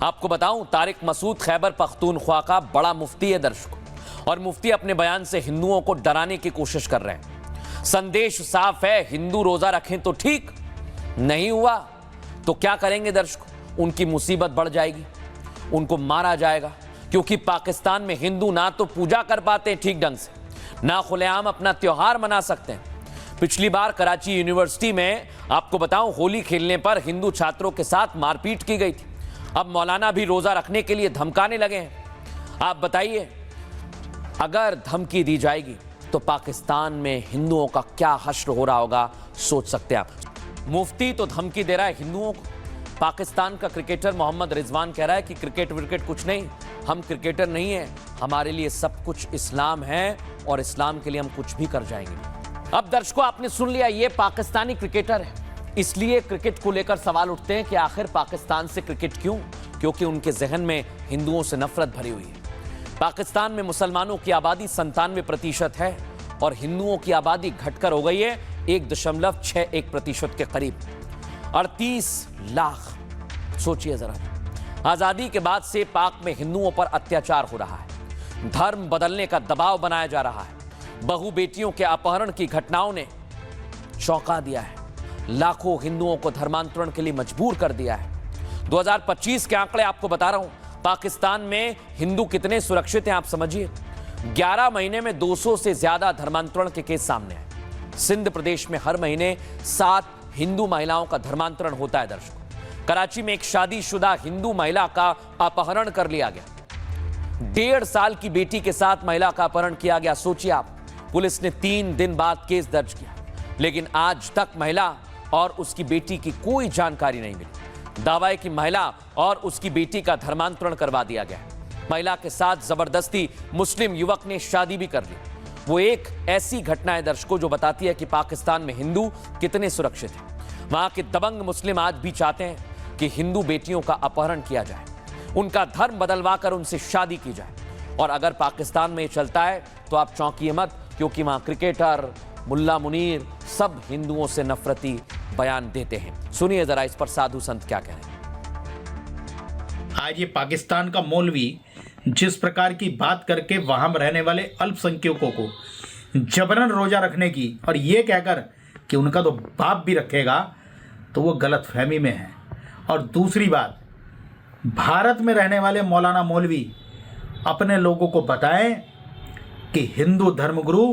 Speaker 3: आपको बताऊं, तारिक मसूद खैबर पख्तूनख्वा का बड़ा मुफ्ती है दर्शकों, और मुफ्ती अपने बयान से हिंदुओं को डराने की कोशिश कर रहे हैं। संदेश साफ है, हिंदू रोजा रखें तो ठीक, नहीं हुआ तो क्या करेंगे दर्शकों? उनकी मुसीबत बढ़ जाएगी, उनको मारा जाएगा, क्योंकि पाकिस्तान में हिंदू ना तो पूजा कर पाते हैं ठीक ढंग से, ना खुलेआम अपना त्योहार मना सकते हैं। पिछली बार कराची यूनिवर्सिटी में आपको बताऊं, होली खेलने पर हिंदू छात्रों के साथ मारपीट की गई थी। अब मौलाना भी रोजा रखने के लिए धमकाने लगे हैं। आप बताइए, अगर धमकी दी जाएगी तो पाकिस्तान में हिंदुओं का क्या हश्र हो रहा होगा, सोच सकते हैं आप। मुफ्ती तो धमकी दे रहा है हिंदुओं को। पाकिस्तान का क्रिकेटर मोहम्मद रिजवान कह रहा है कि क्रिकेट विकेट कुछ नहीं, हम क्रिकेटर नहीं है, हमारे लिए सब कुछ इस्लाम है और इस्लाम के लिए हम कुछ भी कर जाएंगे। अब दर्शकों, आपने सुन लिया, ये पाकिस्तानी क्रिकेटर है, इसलिए क्रिकेट को लेकर सवाल उठते हैं कि आखिर पाकिस्तान से क्रिकेट क्यों? क्योंकि उनके जहन में हिंदुओं से नफरत भरी हुई है। पाकिस्तान में मुसलमानों की आबादी 97% है और हिंदुओं की आबादी घटकर हो गई है 1.61% के करीब, 38 लाख। सोचिए जरा, आजादी के बाद से पाक में हिंदुओं पर अत्याचार हो रहा है, धर्म बदलने का दबाव बनाया जा रहा है, बहु बेटियों के अपहरण की घटनाओं ने चौंका दिया है, लाखों हिंदुओं को धर्मांतरण के लिए मजबूर कर दिया है। 2025 के आंकड़े आपको बता रहा हूं, पाकिस्तान में हिंदू कितने सुरक्षित हैं आप समझिए। 11 महीने में 200 से ज्यादा धर्मांतरण के केस सामने आए। सिंध प्रदेश में हर महीने 7 हिंदू महिलाओं का धर्मांतरण होता है दर्शकों। कराची में एक शादीशुदा हिंदू महिला का अपहरण कर लिया गया। 1.5 साल की बेटी के साथ महिला का अपहरण किया गया। सोचिए आप, पुलिस ने 3 दिन बाद केस दर्ज किया, लेकिन आज तक महिला और उसकी बेटी की कोई जानकारी नहीं मिली। दावा है कि महिला और उसकी बेटी का धर्मांतरण करवा दिया गया। महिला के साथ जबरदस्ती मुस्लिम युवक ने शादी भी कर ली। वो एक ऐसी घटना है दर्शकों जो बताती है कि पाकिस्तान में हिंदू कितने सुरक्षित हैं। वहां के दबंग मुस्लिम आज भी चाहते हैं कि हिंदू बेटियों का अपहरण किया जाए, उनका धर्म बदलवा कर उनसे शादी की जाए। और अगर पाकिस्तान में ये चलता है तो आप चौंकिए मत, क्योंकि वहां क्रिकेटर, मुल्ला मुनीर सब हिंदुओं से नफरती बयान देते हैं। सुनिए जरा इस पर साधु संत क्या कह रहे हैं।
Speaker 20: आज ये पाकिस्तान का मौलवी जिस प्रकार की बात करके वहां रहने वाले अल्पसंख्यकों को जबरन रोजा रखने की और ये कहकर कि उनका तो बाप भी रखेगा, तो वो गलत फहमी में है। और दूसरी बात, भारत में रहने वाले मौलाना मौलवी अपने लोगों को बताएं कि हिंदू धर्मगुरु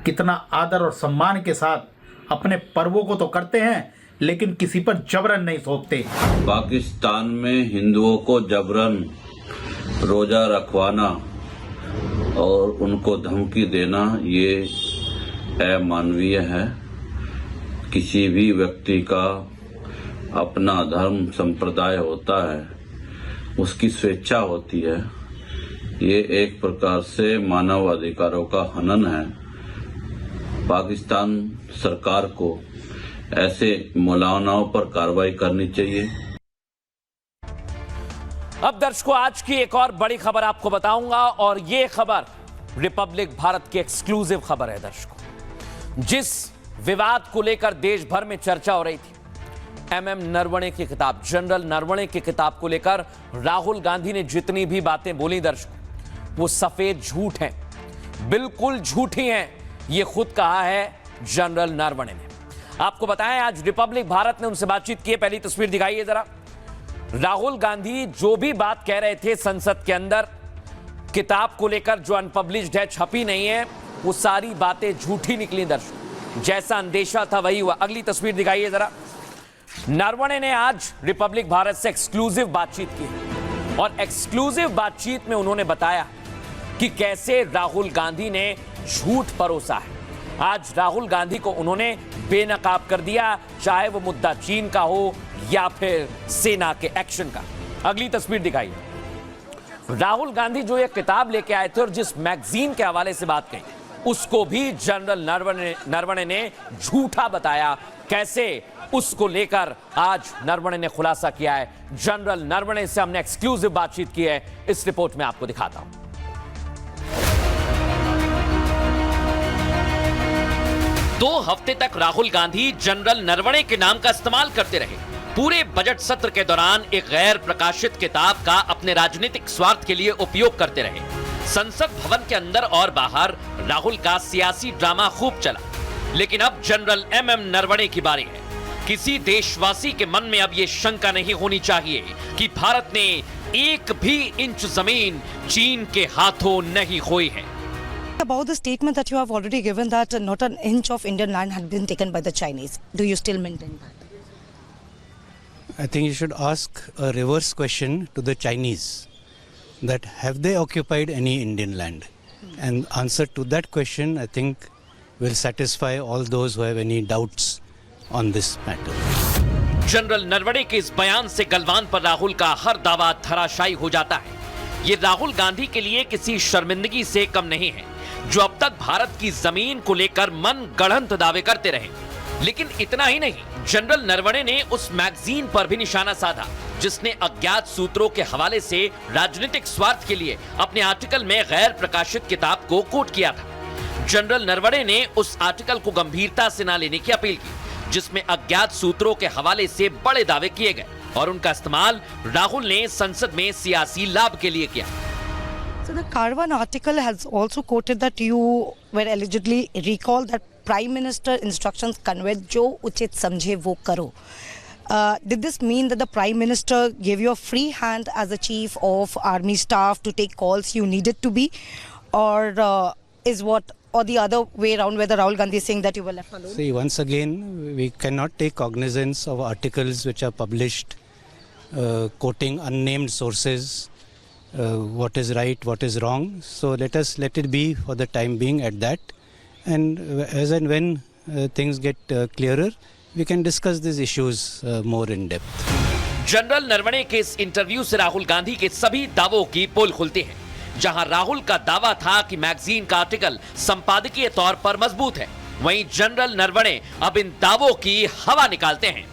Speaker 20: कितना आदर और सम्मान के साथ अपने पर्वों को तो करते हैं लेकिन किसी पर जबरन नहीं थोपते।
Speaker 21: पाकिस्तान में हिंदुओं को जबरन रोजा रखवाना और उनको धमकी देना ये अमानवीय है। किसी भी व्यक्ति का अपना धर्म संप्रदाय होता है, उसकी स्वेच्छा होती है। ये एक प्रकार से मानव अधिकारों का हनन है। पाकिस्तान सरकार को ऐसे मौलानाओं पर कार्रवाई करनी चाहिए।
Speaker 3: अब दर्शकों, आज की एक और बड़ी खबर आपको बताऊंगा और ये खबर रिपब्लिक भारत की एक्सक्लूसिव खबर है। दर्शकों, जिस विवाद को लेकर देश भर में चर्चा हो रही थी, एमएम नरवणे की किताब, जनरल नरवणे की किताब को लेकर राहुल गांधी ने जितनी भी बातें बोली दर्शकों, वो सफेद झूठ हैं, बिल्कुल झूठी हैं। ये खुद कहा है जनरल नरवणे ने। आपको बताएं, आज रिपब्लिक भारत ने उनसे बातचीत की है। पहली तस्वीर दिखाइए जरा। राहुल गांधी जो भी बात कह रहे थे संसद के अंदर किताब को लेकर, जो अनपब्लिश्ड है, छपी नहीं है, वो सारी बातें झूठी निकली दर्शकों। जैसा अंदेशा था वही हुआ। अगली तस्वीर दिखाइए जरा। नरवणे ने आज रिपब्लिक भारत से एक्सक्लूसिव बातचीत की और एक्सक्लूसिव बातचीत में उन्होंने बताया कि कैसे राहुल गांधी ने झूठ परोसा है। आज राहुल गांधी को उन्होंने बेनकाब कर दिया, चाहे वो मुद्दा चीन का हो या फिर सेना के एक्शन का। अगली तस्वीर दिखाइए। राहुल गांधी जो ये किताब लेके आए थे और जिस मैगजीन के हवाले से बात कही, उसको भी जनरल नरवणे ने झूठा बताया। कैसे, उसको लेकर आज नरवणे ने खुलासा किया है। जनरल नरवणे से हमने एक्सक्लूसिव बातचीत की है, इस रिपोर्ट में आपको दिखाता हूं। 2 हफ्ते तक राहुल गांधी जनरल नरवणे के नाम का इस्तेमाल करते रहे। पूरे बजट सत्र के दौरान एक गैर प्रकाशित किताब का अपने राजनीतिक स्वार्थ के लिए उपयोग करते रहे। संसद भवन के अंदर और बाहर राहुल का सियासी ड्रामा खूब चला। लेकिन अब जनरल एमएम नरवणे की बारी है। किसी देशवासी के मन में अब यह शंका नहीं होनी चाहिए कि भारत ने एक भी इंच जमीन चीन के हाथों नहीं खोई है।
Speaker 22: About the statement that you have already given that not an inch of Indian land had been taken by the Chinese, do you still maintain that?
Speaker 23: I think you should ask a reverse question to the Chinese, that have they occupied any Indian land? And answer to that question, I think, will satisfy all those who have any doubts on this matter.
Speaker 3: General Naravane के इस बयान से गलवान पर राहुल का हर दावा धराशायी हो जाता है। ये राहुल गांधी के लिए किसी शर्मिंदगी से कम नहीं है, जो अब तक भारत की जमीन को लेकर मन गढ़ंत दावे करते रहे। लेकिन इतना ही नहीं, जनरल नरवणे ने उस मैगजीन पर भी निशाना साधा जिसने अज्ञात सूत्रों के हवाले से राजनीतिक स्वार्थ के लिए अपने आर्टिकल में गैर प्रकाशित किताब को कोट किया था। जनरल नरवणे ने उस आर्टिकल को गंभीरता से न लेने की अपील की, जिसमें अज्ञात सूत्रों के हवाले से बड़े दावे किए गए और उनका इस्तेमाल राहुल ने संसद में सियासी लाभ के लिए किया।
Speaker 22: So the Karwan article has also quoted that you were allegedly recalled that Prime Minister instructions conveyed जो उचित समझे वो करो. Did this mean that the Prime Minister gave you a free hand as a chief of army staff to take calls you needed to be, or is what, or the other way around, whether Rahul Gandhi is saying that you were left alone?
Speaker 23: See, once again, we cannot take cognizance of articles which are published quoting unnamed sources. What is right, what is wrong. So let it be for the time being at that, and as and when things get clearer, we can discuss these issues more in depth.
Speaker 3: General Naravane के इस interview से राहुल गांधी के सभी दावों की पोल खुलती है। जहां राहुल का दावा था कि मैगजीन का आर्टिकल संपादकीय तौर पर मजबूत है, वहीं जनरल नरवणे अब इन दावों की हवा निकालते हैं।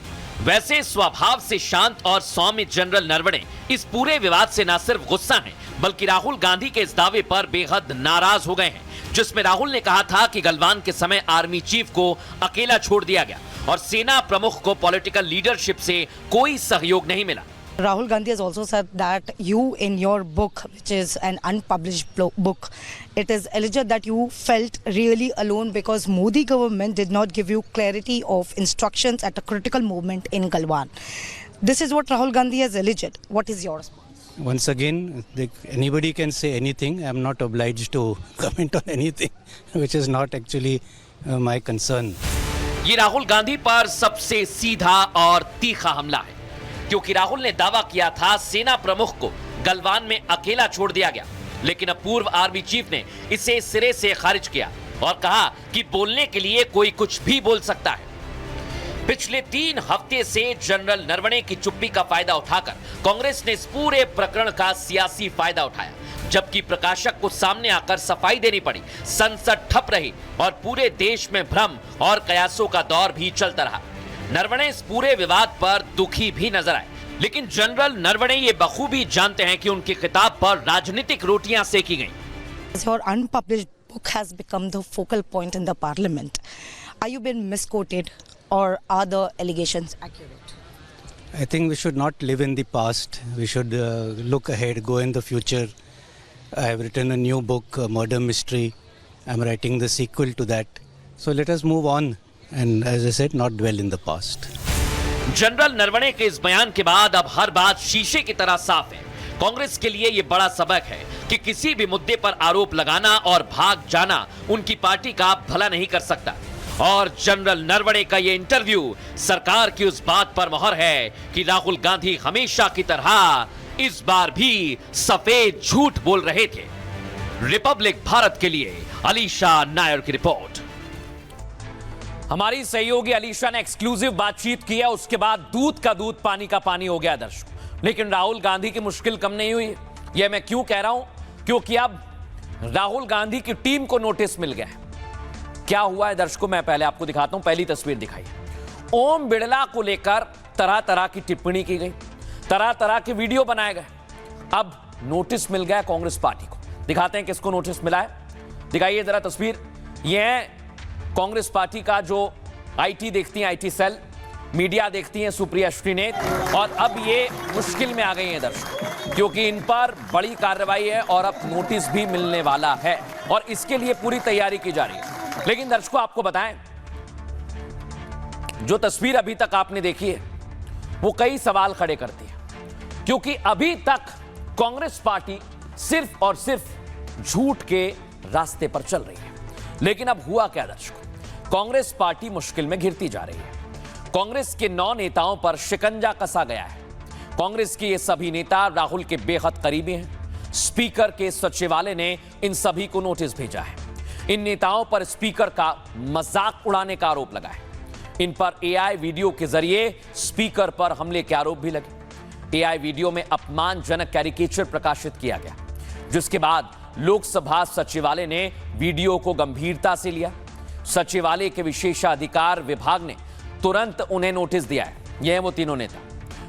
Speaker 3: वैसे स्वभाव से शांत और सौम्य जनरल नरवणे इस पूरे विवाद से न सिर्फ गुस्सा हैं, बल्कि राहुल गांधी के इस दावे पर बेहद नाराज हो गए हैं, जिसमें राहुल ने कहा था कि गलवान के समय आर्मी चीफ को अकेला छोड़ दिया गया और सेना प्रमुख को पॉलिटिकल लीडरशिप से कोई सहयोग नहीं मिला।
Speaker 22: Rahul Gandhi has also said that you, in your book, which is an unpublished book, it is alleged that you felt really alone because Modi government did not give you clarity of instructions at a critical moment in Galwan. This is what Rahul Gandhi has alleged. What is your response?
Speaker 23: Once again, anybody can say anything. I am not obliged to comment on anything, which is not actually my concern.
Speaker 3: ये राहुल गांधी पर सबसे सीधा और तीखा हमला है, क्योंकि राहुल ने दावा किया था सेना प्रमुख को गलवान में अकेला छोड़ दिया गया, लेकिन अब पूर्व आर्मी चीफ ने इसे सिरे से खारिज किया और कहा कि बोलने के लिए कोई कुछ भी बोल सकता है। पिछले 3 हफ्ते से जनरल नरवणे की चुप्पी का फायदा उठाकर कांग्रेस ने इस पूरे प्रकरण का सियासी फायदा उठाया, जबकि प्रकाशक को सामने आकर सफाई देनी पड़ी। संसद ठप रही और पूरे देश में भ्रम और कयासों का दौर भी चलता रहा। नरवणे इस पूरे विवाद पर दुखी भी नजर आए, लेकिन जनरल नरवणे ये बखूबी जानते हैं कि उनकी किताब पर राजनीतिक रोटियां सेकी गईं।
Speaker 22: Your unpublished book has become the focal point in the parliament. Are you being misquoted or are the allegations accurate?
Speaker 23: I think we should not live in the past. We should look ahead, go in the future. I have written a new book, Murder Mystery. I'm writing the sequel to that. So let us move on and, as I said, not dwell in the past.
Speaker 3: General Naravane के इस बयान के बाद अब हर बात शीशे की तरह साफ है। कांग्रेस के लिए यह बड़ा सबक है कि किसी भी मुद्दे पर आरोप लगाना और भाग जाना उनकी पार्टी का भला नहीं कर सकता। और जनरल नरवणे का यह इंटरव्यू सरकार की उस बात पर मोहर है कि राहुल गांधी हमेशा की तरह इस बार भी सफेद झूठ बोल रहे थे। रिपब्लिक भारत के लिए अलीशा नायर की रिपोर्ट। हमारी सहयोगी अलीशा ने एक्सक्लूसिव बातचीत की है, उसके बाद दूध का दूध पानी का पानी हो गया दर्शकों। लेकिन राहुल गांधी की मुश्किल कम नहीं हुई। यह मैं क्यों कह रहा हूं? क्योंकि अब राहुल गांधी की टीम को नोटिस मिल गया है। क्या हुआ है दर्शकों, मैं पहले आपको दिखाता हूं। पहली तस्वीर दिखाई। ओम बिड़ला को लेकर तरह तरह की टिप्पणी की गई, तरह तरह के वीडियो बनाए गए। अब नोटिस मिल गया कांग्रेस पार्टी को। दिखाते हैं किसको नोटिस मिला है। दिखाइए जरा तस्वीर। यह है कांग्रेस पार्टी का जो आईटी देखती हैं, आईटी सेल, मीडिया देखती हैं सुप्रिया श्रीनेत, और अब ये मुश्किल में आ गई हैं दर्शकों, क्योंकि इन पर बड़ी कार्रवाई है और अब नोटिस भी मिलने वाला है और इसके लिए पूरी तैयारी की जा रही है। लेकिन दर्शकों आपको बताएं, जो तस्वीर अभी तक आपने देखी है वो कई सवाल खड़े करती है, क्योंकि अभी तक कांग्रेस पार्टी सिर्फ और सिर्फ झूठ के रास्ते पर चल रही है। लेकिन अब हुआ क्या दर्शकों, कांग्रेस पार्टी मुश्किल में घिरती जा रही है। कांग्रेस के 9 नेताओं पर शिकंजा कसा गया है। कांग्रेस के ये सभी नेता राहुल के बेहद करीबी हैं। स्पीकर के सचिवालय ने इन सभी को नोटिस भेजा है। इन नेताओं पर स्पीकर का मजाक उड़ाने का आरोप लगा है। इन पर एआई वीडियो के जरिए स्पीकर पर हमले के आरोप भी लगे। एआई वीडियो में अपमानजनक कैरिकेचर प्रकाशित किया गया, जिसके बाद लोकसभा सचिवालय ने वीडियो को गंभीरता से लिया। सचिवालय के विशेषाधिकार विभाग ने तुरंत उन्हें नोटिस दिया है। यह है वो तीनों नेता।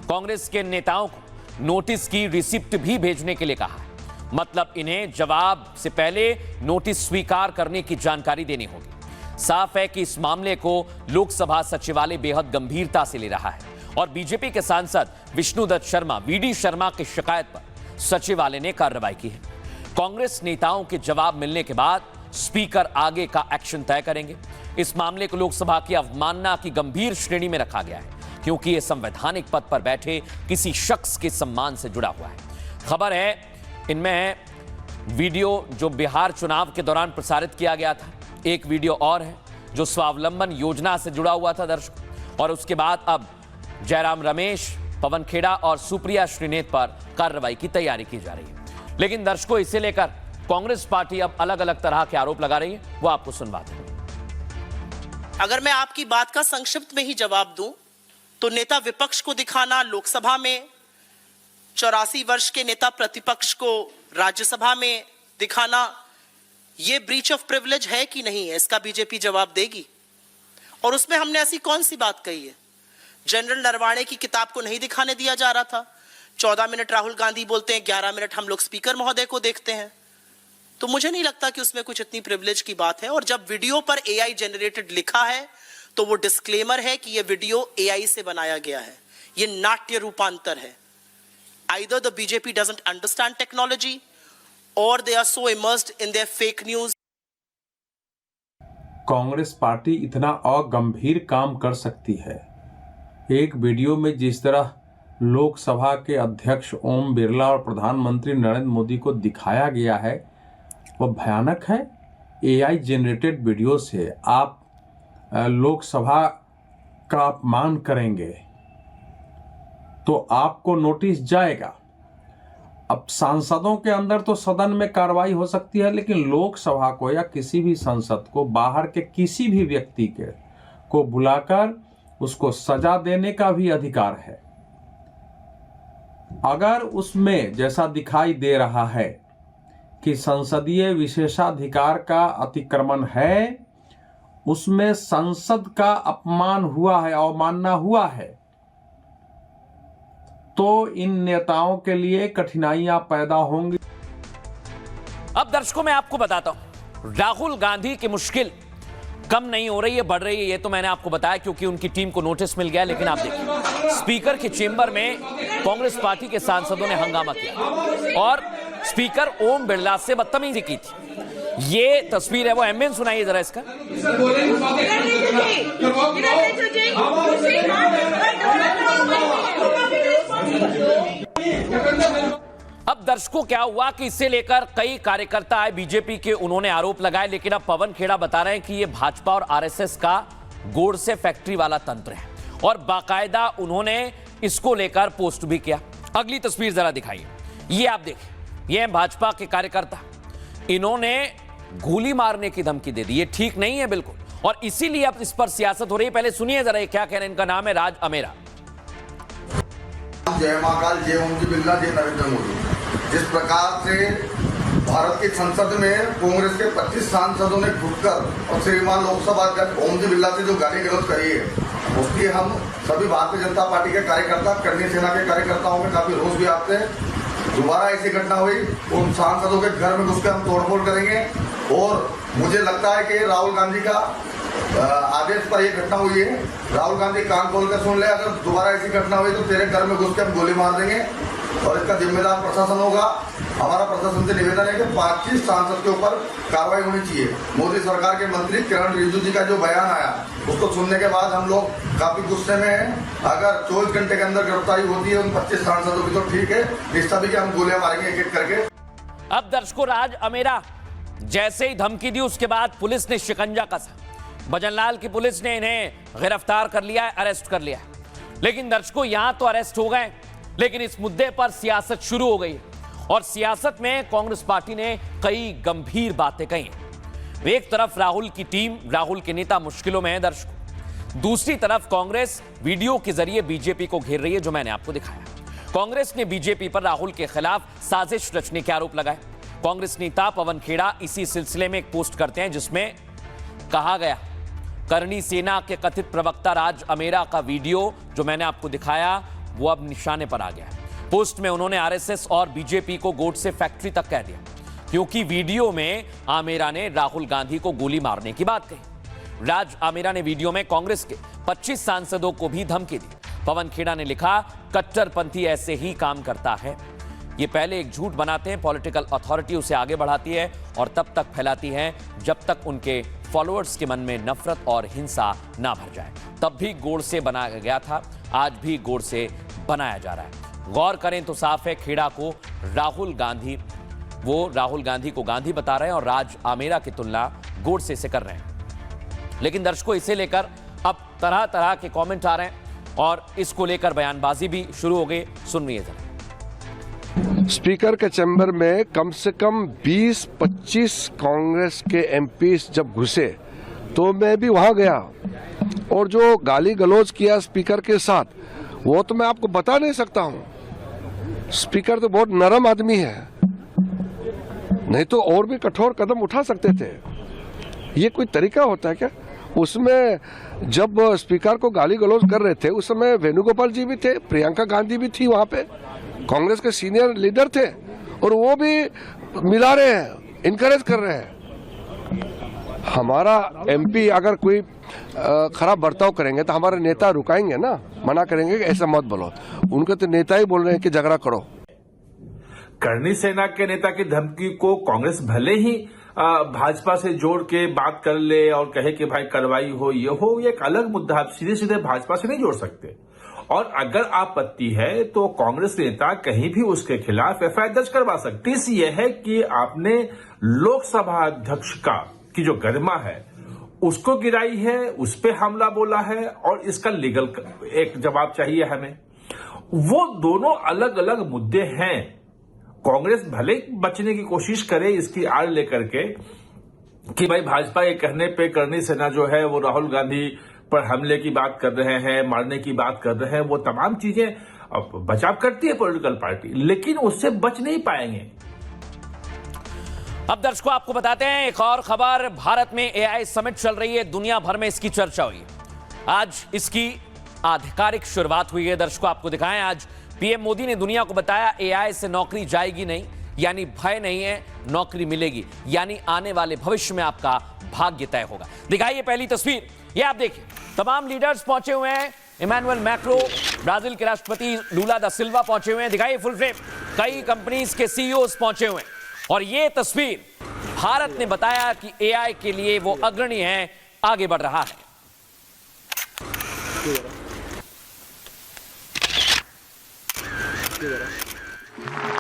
Speaker 3: कांग्रेस के नेताओं को नोटिस की रिसिप्ट भी भेजने के लिए कहा है। मतलब इन्हें जवाब से पहले नोटिस स्वीकार करने की जानकारी देनी होगी। साफ है कि इस मामले को लोकसभा सचिवालय बेहद गंभीरता से ले रहा है और बीजेपी के सांसद विष्णुदत्त शर्मा, वीडी शर्मा की शिकायत पर सचिवालय ने कार्रवाई की है। कांग्रेस नेताओं के जवाब मिलने के बाद स्पीकर आगे का एक्शन तय करेंगे। इस मामले को लोकसभा की अवमानना की गंभीर श्रेणी में रखा गया है, क्योंकि यह संवैधानिक पद पर बैठे किसी शख्स के सम्मान से जुड़ा हुआ है। खबर है इनमें है वीडियो जो बिहार चुनाव के दौरान प्रसारित किया गया था। एक वीडियो और है जो स्वावलंबन योजना से जुड़ा हुआ था दर्शक। और उसके बाद अब जयराम रमेश, पवन खेड़ा और सुप्रिया श्रीनेत पर कार्रवाई की तैयारी की जा रही है। लेकिन दर्शकों, इसे लेकर कांग्रेस पार्टी अब अलग अलग तरह के आरोप लगा रही है, वो आपको सुनवाते हैं।
Speaker 1: अगर मैं आपकी बात का संक्षिप्त में ही जवाब दूं तो नेता विपक्ष को दिखाना लोकसभा में, 84 वर्ष के नेता प्रतिपक्ष को राज्यसभा में दिखाना, यह ब्रीच ऑफ प्रिविलेज है कि नहीं है, इसका बीजेपी जवाब देगी। और उसमें हमने ऐसी कौन सी बात कही है? जनरल नरवणे की किताब को नहीं दिखाने दिया जा रहा था। 14 मिनट राहुल गांधी बोलते हैं, 11 मिनट हम लोग स्पीकर महोदय को देखते हैं। तो मुझे नहीं लगता कि उसमें कुछ इतनी प्रिविलेज की बात है। और जब वीडियो पर एआई जनरेटेड लिखा है तो वो डिस्क्लेमर है कि यह वीडियो एआई से बनाया गया है। यह नाट्य रूपांतर है। Either the BJP doesn't understand technology or they are so immersed in their fake news.
Speaker 5: Congress party इतना अगंभीर काम कर सकती है। एक वीडियो में जिस तरह
Speaker 2: लोकसभा के अध्यक्ष ओम बिरला और प्रधानमंत्री नरेंद्र मोदी को दिखाया गया है वह भयानक है। एआई जनरेटेड वीडियो से आप लोकसभा का अपमान करेंगे तो आपको नोटिस जाएगा। अब सांसदों के अंदर तो सदन में कार्रवाई हो सकती है, लेकिन लोकसभा को या किसी भी संसद को बाहर के किसी भी व्यक्ति को बुलाकर उसको सजा देने का भी अधिकार है। अगर उसमें जैसा दिखाई दे रहा है कि संसदीय विशेषाधिकार का अतिक्रमण है, उसमें संसद का अपमान हुआ है, अवमानना हुआ है, तो इन नेताओं के लिए कठिनाइयां पैदा होंगी।
Speaker 3: अब दर्शकों मैं आपको बताता हूं, राहुल गांधी की मुश्किल कम नहीं हो रही है, बढ़ रही है। ये तो मैंने आपको बताया क्योंकि उनकी टीम को नोटिस मिल गया। लेकिन आप देखिए, स्पीकर के चेंबर में कांग्रेस पार्टी के सांसदों ने हंगामा किया और स्पीकर ओम बिरला से बदतमीजी की थी। ये तस्वीर है, वो एम्बियंस सुनाइए जरा इसका। अब दर्शकों क्या हुआ कि इसे लेकर कई कार्यकर्ता आए बीजेपी के, उन्होंने आरोप लगाए। लेकिन अब पवन खेड़ा बता रहे हैं कि यह भाजपा और आरएसएस का गोड़ से फैक्ट्री वाला तंत्र है और बाकायदा उन्होंने इसको लेकर पोस्ट भी किया। अगली तस्वीर जरा दिखाइए, ये आप देखिए, ये भाजपा के कार्यकर्ता, इन्होंने गोली मारने की धमकी दे दी। ये ठीक नहीं है बिल्कुल, और इसीलिए अब इस पर सियासत हो रही है। पहले सुनिए जरा ये क्या कह रहे हैं। इनका नाम है राज अमेरा।
Speaker 4: जय महाकाल, जय ओम जी बिरला, जय नरेंद्र मोदी। जिस प्रकार से भारत की संसद में कांग्रेस के 25 सांसदों ने घुटकर और श्रीमान लोकसभा अध्यक्ष ओम जी बिरला से जो गाली गलौज करी है, उसकी हम सभी भारतीय जनता पार्टी के कार्यकर्ता, करनी सेना के कार्यकर्ताओं में काफी रोष भी आते हैं। दोबारा ऐसी घटना हुई, उन सांसदों के घर में घुस के हम तोड़फोड़ करेंगे। और मुझे लगता है कि राहुल गांधी का आदेश पर यह घटना हुई है। राहुल गांधी कान खोल कर सुन ले, अगर दोबारा ऐसी घटना हुई तो तेरे घर में घुस के हम गोली मार देंगे और इसका जिम्मेदार प्रशासन होगा। हमारा प्रशासन से निवेदन है कि 25 सांसद के ऊपर कार्रवाई होनी चाहिए। मोदी सरकार के मंत्री किरण रिजिजू जी का जो बयान आया, उसको सुनने के बाद हम लोग काफी गुस्से में हैं। अगर 24 घंटे के अंदर गिरफ्तारी होती है उन 25 सांसदों की तो ठीक है, इस सभी के हम गोलियां मारेंगे एक एक करके।
Speaker 3: अब दर्शकों, राज अमेरा जैसे ही धमकी दी उसके बाद पुलिस ने शिकंजा कसा। भजनलाल की पुलिस ने इन्हें गिरफ्तार कर लिया है, अरेस्ट कर लिया है। लेकिन दर्शकों, यहां तो अरेस्ट हो गए, लेकिन इस मुद्दे पर सियासत शुरू हो गई है और सियासत में कांग्रेस पार्टी ने कई गंभीर बातें कही हैं। एक तरफ राहुल की टीम, राहुल के नेता मुश्किलों में है दर्शकों, दूसरी तरफ कांग्रेस वीडियो के जरिए बीजेपी को घेर रही है, जो मैंने आपको दिखाया। कांग्रेस ने बीजेपी पर राहुल के खिलाफ साजिश रचने के आरोप लगाए। कांग्रेस नेता पवन खेड़ा इसी सिलसिले में एक पोस्ट करते हैं जिसमें कहा गया, करनी सेना के कथित प्रवक्ता राज अमेरा का वीडियो जो मैंने आपको दिखाया वो अब निशाने पर आ गया है। पोस्ट में उन्होंने आरएसएस और बीजेपी को गोड से फैक्ट्री तक कह दिया, क्योंकि वीडियो में आमेरा ने राहुल गांधी को गोली मारने की बात कही। राज आमेरा ने वीडियो में कांग्रेस के 25 सांसदों को भी धमकी दी। पवन खेड़ा ने लिखा, कट्टरपंथी ऐसे ही काम करता है। ये पहले एक झूठ बनाते हैं, पॉलिटिकल अथॉरिटी उसे आगे बढ़ाती है और तब तक फैलाती है जब तक उनके फॉलोअर्स के मन में नफरत और हिंसा ना भर जाए। तब भी गोड़ से बनाया गया था, आज भी गोड़ से बनाया जा रहा है। गौर करें तो साफ है, खेड़ा को राहुल गांधी को गांधी बता रहे हैं और राज आमेरा की तुलना गोड़ से कर रहे हैं। लेकिन दर्शकों, इसे लेकर अब तरह तरह के कमेंट आ रहे हैं और इसको लेकर बयानबाजी भी शुरू हो गई। सुनिए जरा।
Speaker 5: स्पीकर के चैम्बर में कम से कम 20-25 कांग्रेस के एमपीस जब घुसे तो मैं भी वहां गया और जो गाली गलौज किया स्पीकर के साथ, वो तो मैं आपको बता नहीं सकता हूं। स्पीकर तो बहुत नरम आदमी है, नहीं तो और भी कठोर कदम उठा सकते थे। ये कोई तरीका होता है क्या? उसमें जब स्पीकर को गाली गलौज कर रहे थे उस समय वेणुगोपाल जी भी थे, प्रियंका गांधी भी थी, वहां पे कांग्रेस के सीनियर लीडर थे और वो भी मिला रहे हैं, इनकरेज कर रहे हैं। हमारा एमपी अगर कोई खराब बर्ताव करेंगे तो हमारे नेता रुकाएंगे ना, मना करेंगे कि ऐसा मत बोलो। उनके तो नेता ही बोल रहे हैं कि झगड़ा करो।
Speaker 6: करनी सेना के नेता की धमकी को कांग्रेस भले ही भाजपा से जोड़ के बात कर ले और कहे कि भाई कार्रवाई हो, ये हो, ये एक अलग मुद्दा। आप सीधे सीधे भाजपा से नहीं जोड़ सकते। और अगर आपत्ति है तो कांग्रेस नेता कहीं भी उसके खिलाफ एफआईआर दर्ज करवा सकती। यह है कि आपने लोकसभा अध्यक्ष की जो गरिमा है उसको गिराई है, उस पे हमला बोला है और इसका लीगल एक जवाब चाहिए हमें। वो दोनों अलग अलग मुद्दे हैं। कांग्रेस भले बचने की कोशिश करे इसकी आड़ लेकर के कि भाई भाजपा के कहने पे करणी सेना जो है वो राहुल गांधी पर हमले की बात कर रहे हैं, मारने की बात कर रहे हैं, वो तमाम चीजें बचाव करती है पॉलिटिकल पार्टी, लेकिन उससे बच नहीं पाएंगे।
Speaker 3: अब दर्शकों आपको बताते हैं एक और खबर। भारत में एआई समिट चल रही है, दुनिया भर में इसकी चर्चा हुई। आज इसकी आधिकारिक शुरुआत हुई है। दर्शकों आपको दिखाएं, आज पीएम मोदी ने दुनिया को बताया एआई से नौकरी जाएगी नहीं, यानी भय नहीं है, नौकरी मिलेगी, यानी आने वाले भविष्य में आपका भाग्य तय होगा। दिखाइए पहली तस्वीर, ये आप देखिए, तमाम लीडर्स पहुंचे हुए हैं। इमैनुअल मैक्रो, ब्राजील के राष्ट्रपति लूला दा सिल्वा पहुंचे हुए हैं। दिखाइए फुल फ्रेम, कई कंपनीज के सीईओज पहुंचे हुए हैं। और ये तस्वीर भारत ने बताया कि एआई के लिए वो अग्रणी है, आगे बढ़ रहा है।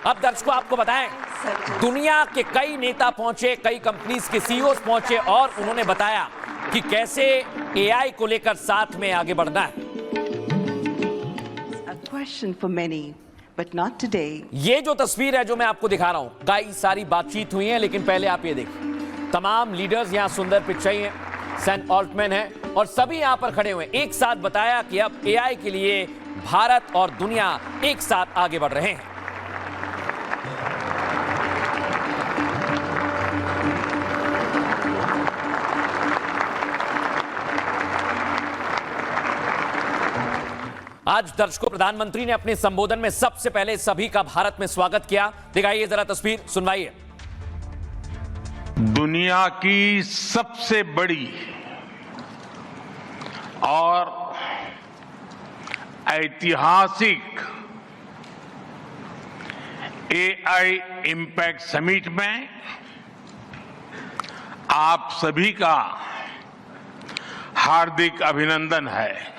Speaker 3: अब दर्शकों आपको बताएं, दुनिया के कई नेता पहुंचे, कई कंपनीज के सीईओ पहुंचे और उन्होंने बताया कि कैसे एआई को लेकर साथ में आगे बढ़ना है। ये जो तस्वीर है जो मैं आपको दिखा रहा हूं, कई सारी बातचीत हुई है, लेकिन पहले आप ये देखिए, तमाम लीडर्स यहां सुंदर पिचाई हैं, सैम ऑल्टमैन है और सभी यहां पर खड़े हुए एक साथ बताया कि अब एआई के लिए भारत और दुनिया एक साथ आगे बढ़ रहे हैं। आज दर्शकों प्रधानमंत्री ने अपने संबोधन में सबसे पहले सभी का भारत में स्वागत किया। दिखाइए जरा तस्वीर, सुनवाइए।
Speaker 7: दुनिया की सबसे बड़ी और ऐतिहासिक एआई इम्पैक्ट समिट में आप सभी का हार्दिक अभिनंदन है।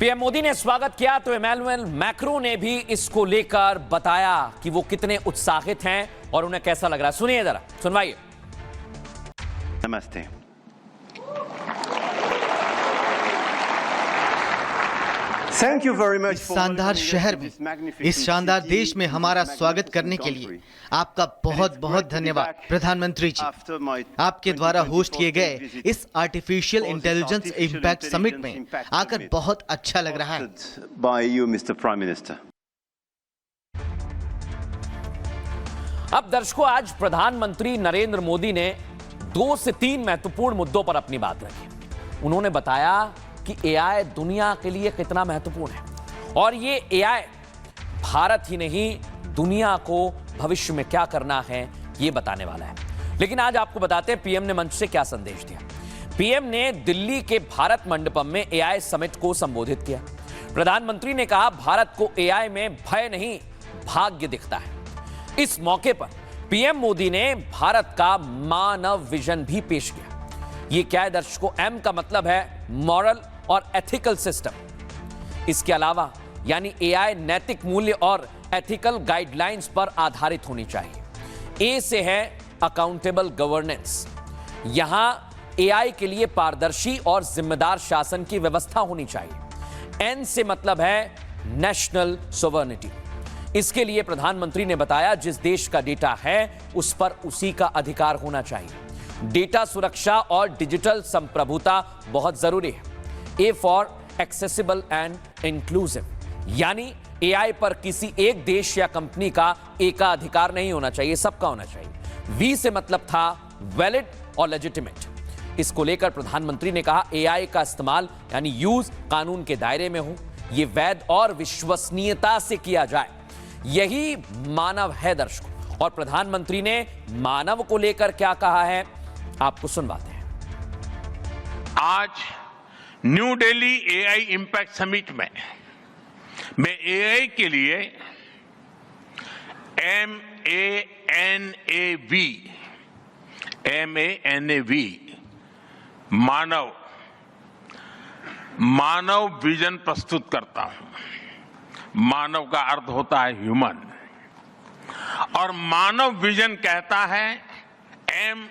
Speaker 3: पीएम मोदी ने स्वागत किया तो इमैनुअल मैक्रो ने भी इसको लेकर बताया कि वो कितने उत्साहित हैं और उन्हें कैसा लग रहा है। सुनिए जरा, सुनवाइए।
Speaker 8: नमस्ते।
Speaker 9: इस शानदार शहर में, इस शानदार देश में हमारा स्वागत करने के लिए आपका बहुत बहुत धन्यवाद प्रधानमंत्री जी। आपके द्वारा होस्ट किए गए इस आर्टिफिशियल इंटेलिजेंस इम्पैक्ट समिट में आकर बहुत अच्छा लग रहा है।
Speaker 3: अब दर्शकों, आज प्रधानमंत्री नरेंद्र मोदी ने 2 से 3 महत्वपूर्ण मुद्दों पर अपनी बात रखी। उन्होंने बताया कि एआई दुनिया के लिए कितना महत्वपूर्ण है और ये एआई भारत ही नहीं दुनिया को भविष्य में क्या करना है ये बताने वाला है। लेकिन आज आपको बताते हैं पीएम ने मंच से क्या संदेश दिया। पीएम ने दिल्ली के भारत मंडपम में एआई समिट को संबोधित किया। प्रधानमंत्री ने कहा भारत को एआई में भय नहीं भाग्य दिखता है। इस मौके पर पीएम मोदी ने भारत का मानव विजन भी पेश किया। ये क्या है दर्शकों, एम का मतलब है मॉरल और एथिकल सिस्टम। इसके अलावा यानी एआई नैतिक मूल्य और एथिकल गाइडलाइंस पर आधारित होनी चाहिए। ए से है अकाउंटेबल गवर्नेंस, यहां एआई के लिए पारदर्शी और जिम्मेदार शासन की व्यवस्था होनी चाहिए। एन से मतलब है नेशनल सोवर्निटी। इसके लिए प्रधानमंत्री ने बताया जिस देश का डेटा है उस पर उसी का अधिकार होना चाहिए। डेटा सुरक्षा और डिजिटल संप्रभुता बहुत जरूरी है। A for accessible and inclusive, यानी एआई पर किसी एक देश या कंपनी का एकाधिकार नहीं होना चाहिए, सबका होना चाहिए। वी से मतलब था वैलिड और लेजिटिमेट। इसको लेकर प्रधानमंत्री ने कहा एआई का इस्तेमाल यानी यूज कानून के दायरे में हो, यह वैध और विश्वसनीयता से किया जाए, यही मानव है दर्शकों। और प्रधानमंत्री ने मानव को लेकर क्या कहा है आपको सुनवाते हैं।
Speaker 7: आज new Delhi AI impact summit में मैं एआई के लिए MANAV मानव मानव विजन प्रस्तुत करता हूं। मानव का अर्थ होता है ह्यूमन, और मानव विजन कहता है M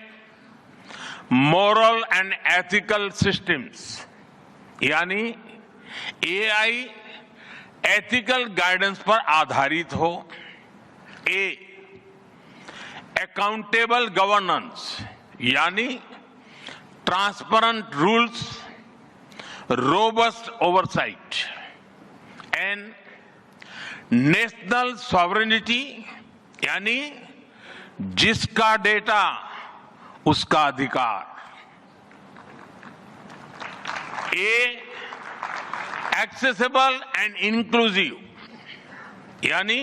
Speaker 7: moral and ethical systems, यानी एआई एथिकल गाइडेंस पर आधारित हो। ए अकाउंटेबल गवर्नेंस, यानी transparent rules, robust oversight. And national sovereignty, यानी जिसका डेटा उसका अधिकार। ए एक्सेसिबल एंड इंक्लूसिव, यानी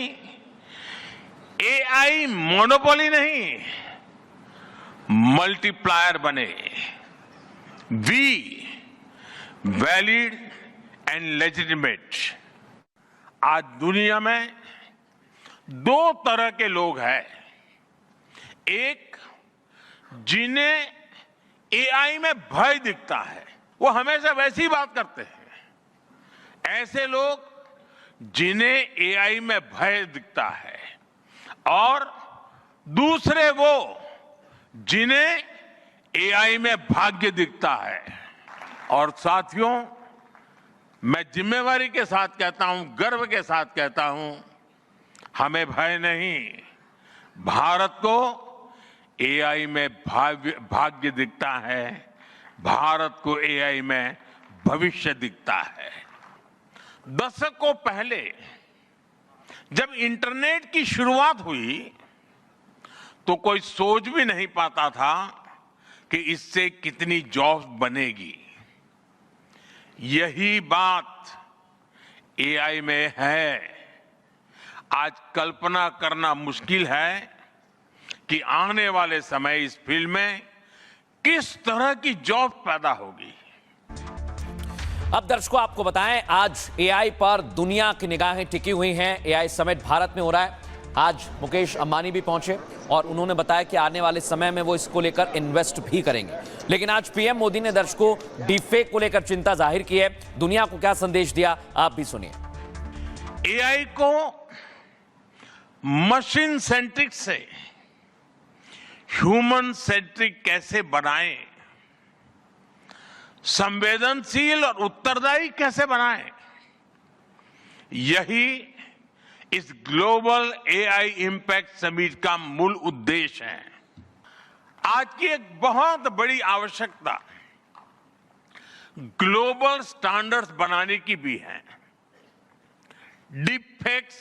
Speaker 7: एआई मोनोपोली नहीं, मल्टीप्लायर बने। V valid and legitimate. आज दुनिया में दो तरह के लोग हैं। एक, जिन्हें एआई में भय दिखता है, वो हमेशा वैसी बात करते हैं। ऐसे लोग जिन्हें एआई में भय दिखता है, और दूसरे वो जिन्हें एआई में भाग्य दिखता है। और साथियों, मैं जिम्मेवारी के साथ कहता हूं, गर्व के साथ कहता हूं, हमें भय नहीं, भारत को एआई में भाग्य दिखता है, भारत को एआई में भविष्य दिखता है। दशकों पहले जब इंटरनेट की शुरुआत हुई तो कोई सोच भी नहीं पाता था कि इससे कितनी जॉब्स बनेगी। यही बात एआई में है। आज कल्पना करना मुश्किल है कि आने वाले समय इस फील्ड में किस तरह की जॉब पैदा होगी।
Speaker 3: अब दर्शकों आपको बताएं, आज एआई पर दुनिया की निगाहें टिकी हुई हैं। एआई समिट भारत में हो रहा है। आज मुकेश अंबानी भी पहुंचे और उन्होंने बताया कि आने वाले समय में वो इसको लेकर इन्वेस्ट भी करेंगे। लेकिन आज पीएम मोदी ने दर्शकों डीपफेक को लेकर चिंता जाहिर की है। दुनिया को क्या संदेश दिया, आप भी सुनिए।
Speaker 7: एआई को मशीन सेंट्रिक से ह्यूमन सेंट्रिक कैसे बनाएं, संवेदनशील और उत्तरदायी कैसे बनाएं, यही इस ग्लोबल एआई इंपैक्ट समिट का मूल उद्देश्य है। आज की एक बहुत बड़ी आवश्यकता ग्लोबल स्टैंडर्ड्स बनाने की भी है। डीप फेक्स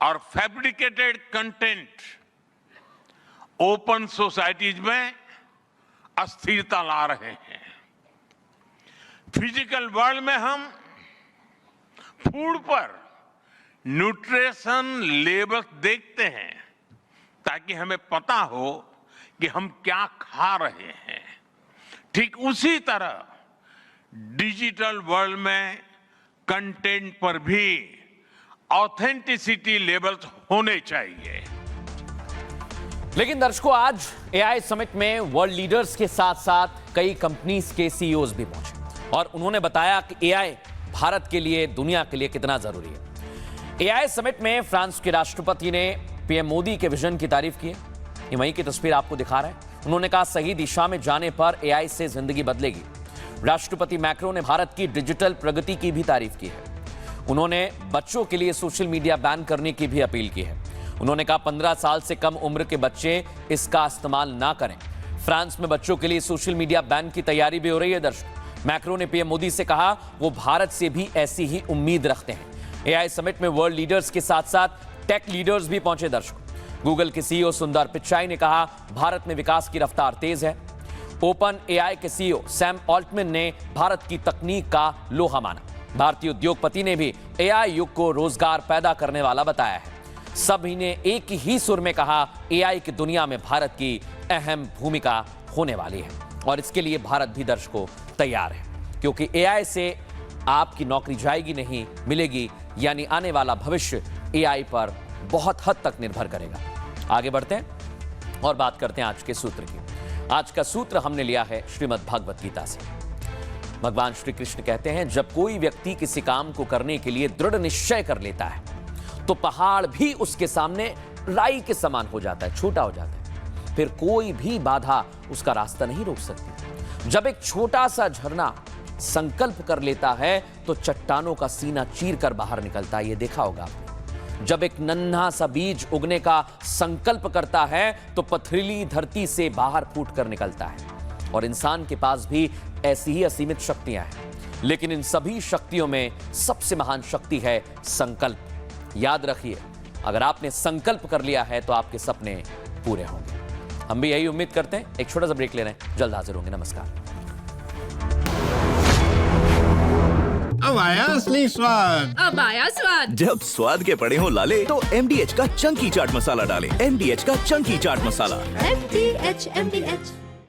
Speaker 7: और फैब्रिकेटेड कंटेंट ओपन सोसाइटीज में अस्थिरता ला रहे हैं। फिजिकल वर्ल्ड में हम फूड पर न्यूट्रिशन लेबल्स देखते हैं ताकि हमें पता हो कि हम क्या खा रहे हैं। ठीक उसी तरह डिजिटल वर्ल्ड में कंटेंट पर भी ऑथेंटिसिटी लेवल्स होने चाहिए।
Speaker 3: लेकिन दर्शकों, आज एआई समिट में वर्ल्ड लीडर्स के साथ साथ कई कंपनीज के सीईओज भी पहुंचे और उन्होंने बताया कि एआई भारत के लिए, दुनिया के लिए कितना जरूरी है। एआई समिट में फ्रांस के राष्ट्रपति ने पीएम मोदी के विजन की तारीफ की है। ये वहीं की तस्वीर आपको दिखा रहा है। उन्होंने कहा, सही दिशा में जाने पर एआई से जिंदगी बदलेगी। राष्ट्रपति मैक्रो ने भारत की डिजिटल प्रगति की भी तारीफ की है। उन्होंने बच्चों के लिए सोशल मीडिया बैन करने की भी अपील की है। उन्होंने कहा, 15 साल से कम उम्र के बच्चे इसका इस्तेमाल ना करें। फ्रांस में बच्चों के लिए सोशल मीडिया बैन की तैयारी भी हो रही है। दर्शकों, मैक्रो ने पीएम मोदी से कहा वो भारत से भी ऐसी ही उम्मीद रखते हैं। एआई समिट में वर्ल्ड लीडर्स के साथ साथ टेक लीडर्स भी पहुंचे। दर्शकों, गूगल के सीईओ सुंदर पिचाई ने कहा, भारत में विकास की रफ्तार तेज है। ओपन एआई के सीईओ सैम ऑल्टमैन ने भारत की तकनीक का लोहा माना। भारतीय उद्योगपति ने भी एआई युग को रोजगार पैदा करने वाला बताया है। सभी ने एक ही सुर में कहा, एआई की दुनिया में भारत की अहम भूमिका होने वाली है और इसके लिए भारत भी दर्शकों तैयार है, क्योंकि एआई से आपकी नौकरी जाएगी नहीं, मिलेगी। यानी आने वाला भविष्य एआई पर बहुत हद तक निर्भर करेगा। आगे बढ़ते हैं और बात करते हैं आज के सूत्र की। आज का सूत्र हमने लिया है श्रीमद् भागवत गीता से। भगवान श्री कृष्ण कहते हैं, जब कोई व्यक्ति किसी काम को करने के लिए दृढ़ निश्चय कर लेता है तो पहाड़ भी उसके सामने राई के समान हो जाता है, छोटा हो जाता है। फिर कोई भी बाधा उसका रास्ता नहीं रोक सकती। जब एक छोटा सा झरना संकल्प कर लेता है तो चट्टानों का सीना चीर कर बाहर निकलता है, ये देखा होगा आपने। जब एक नन्हा सा बीज उगने का संकल्प करता है तो पथरीली धरती से बाहर फूट कर निकलता है। और इंसान के पास भी ऐसी ही असीमित शक्तियां हैं, लेकिन इन सभी शक्तियों में सबसे महान शक्ति है संकल्प। याद रखिए, अगर आपने संकल्प कर लिया है तो आपके सपने पूरे होंगे। हम भी यही उम्मीद करते हैं। एक छोटा सा ब्रेक ले रहे हैं, जल्द हाजिर होंगे। नमस्कार।
Speaker 8: अब आया असली स्वाद।
Speaker 10: अब आया स्वाद।
Speaker 8: जब स्वाद के पड़े हो लाले तो MDH का चंकी चाट मसाला डालें। MDH का चंकी चाट मसाला।
Speaker 10: MDH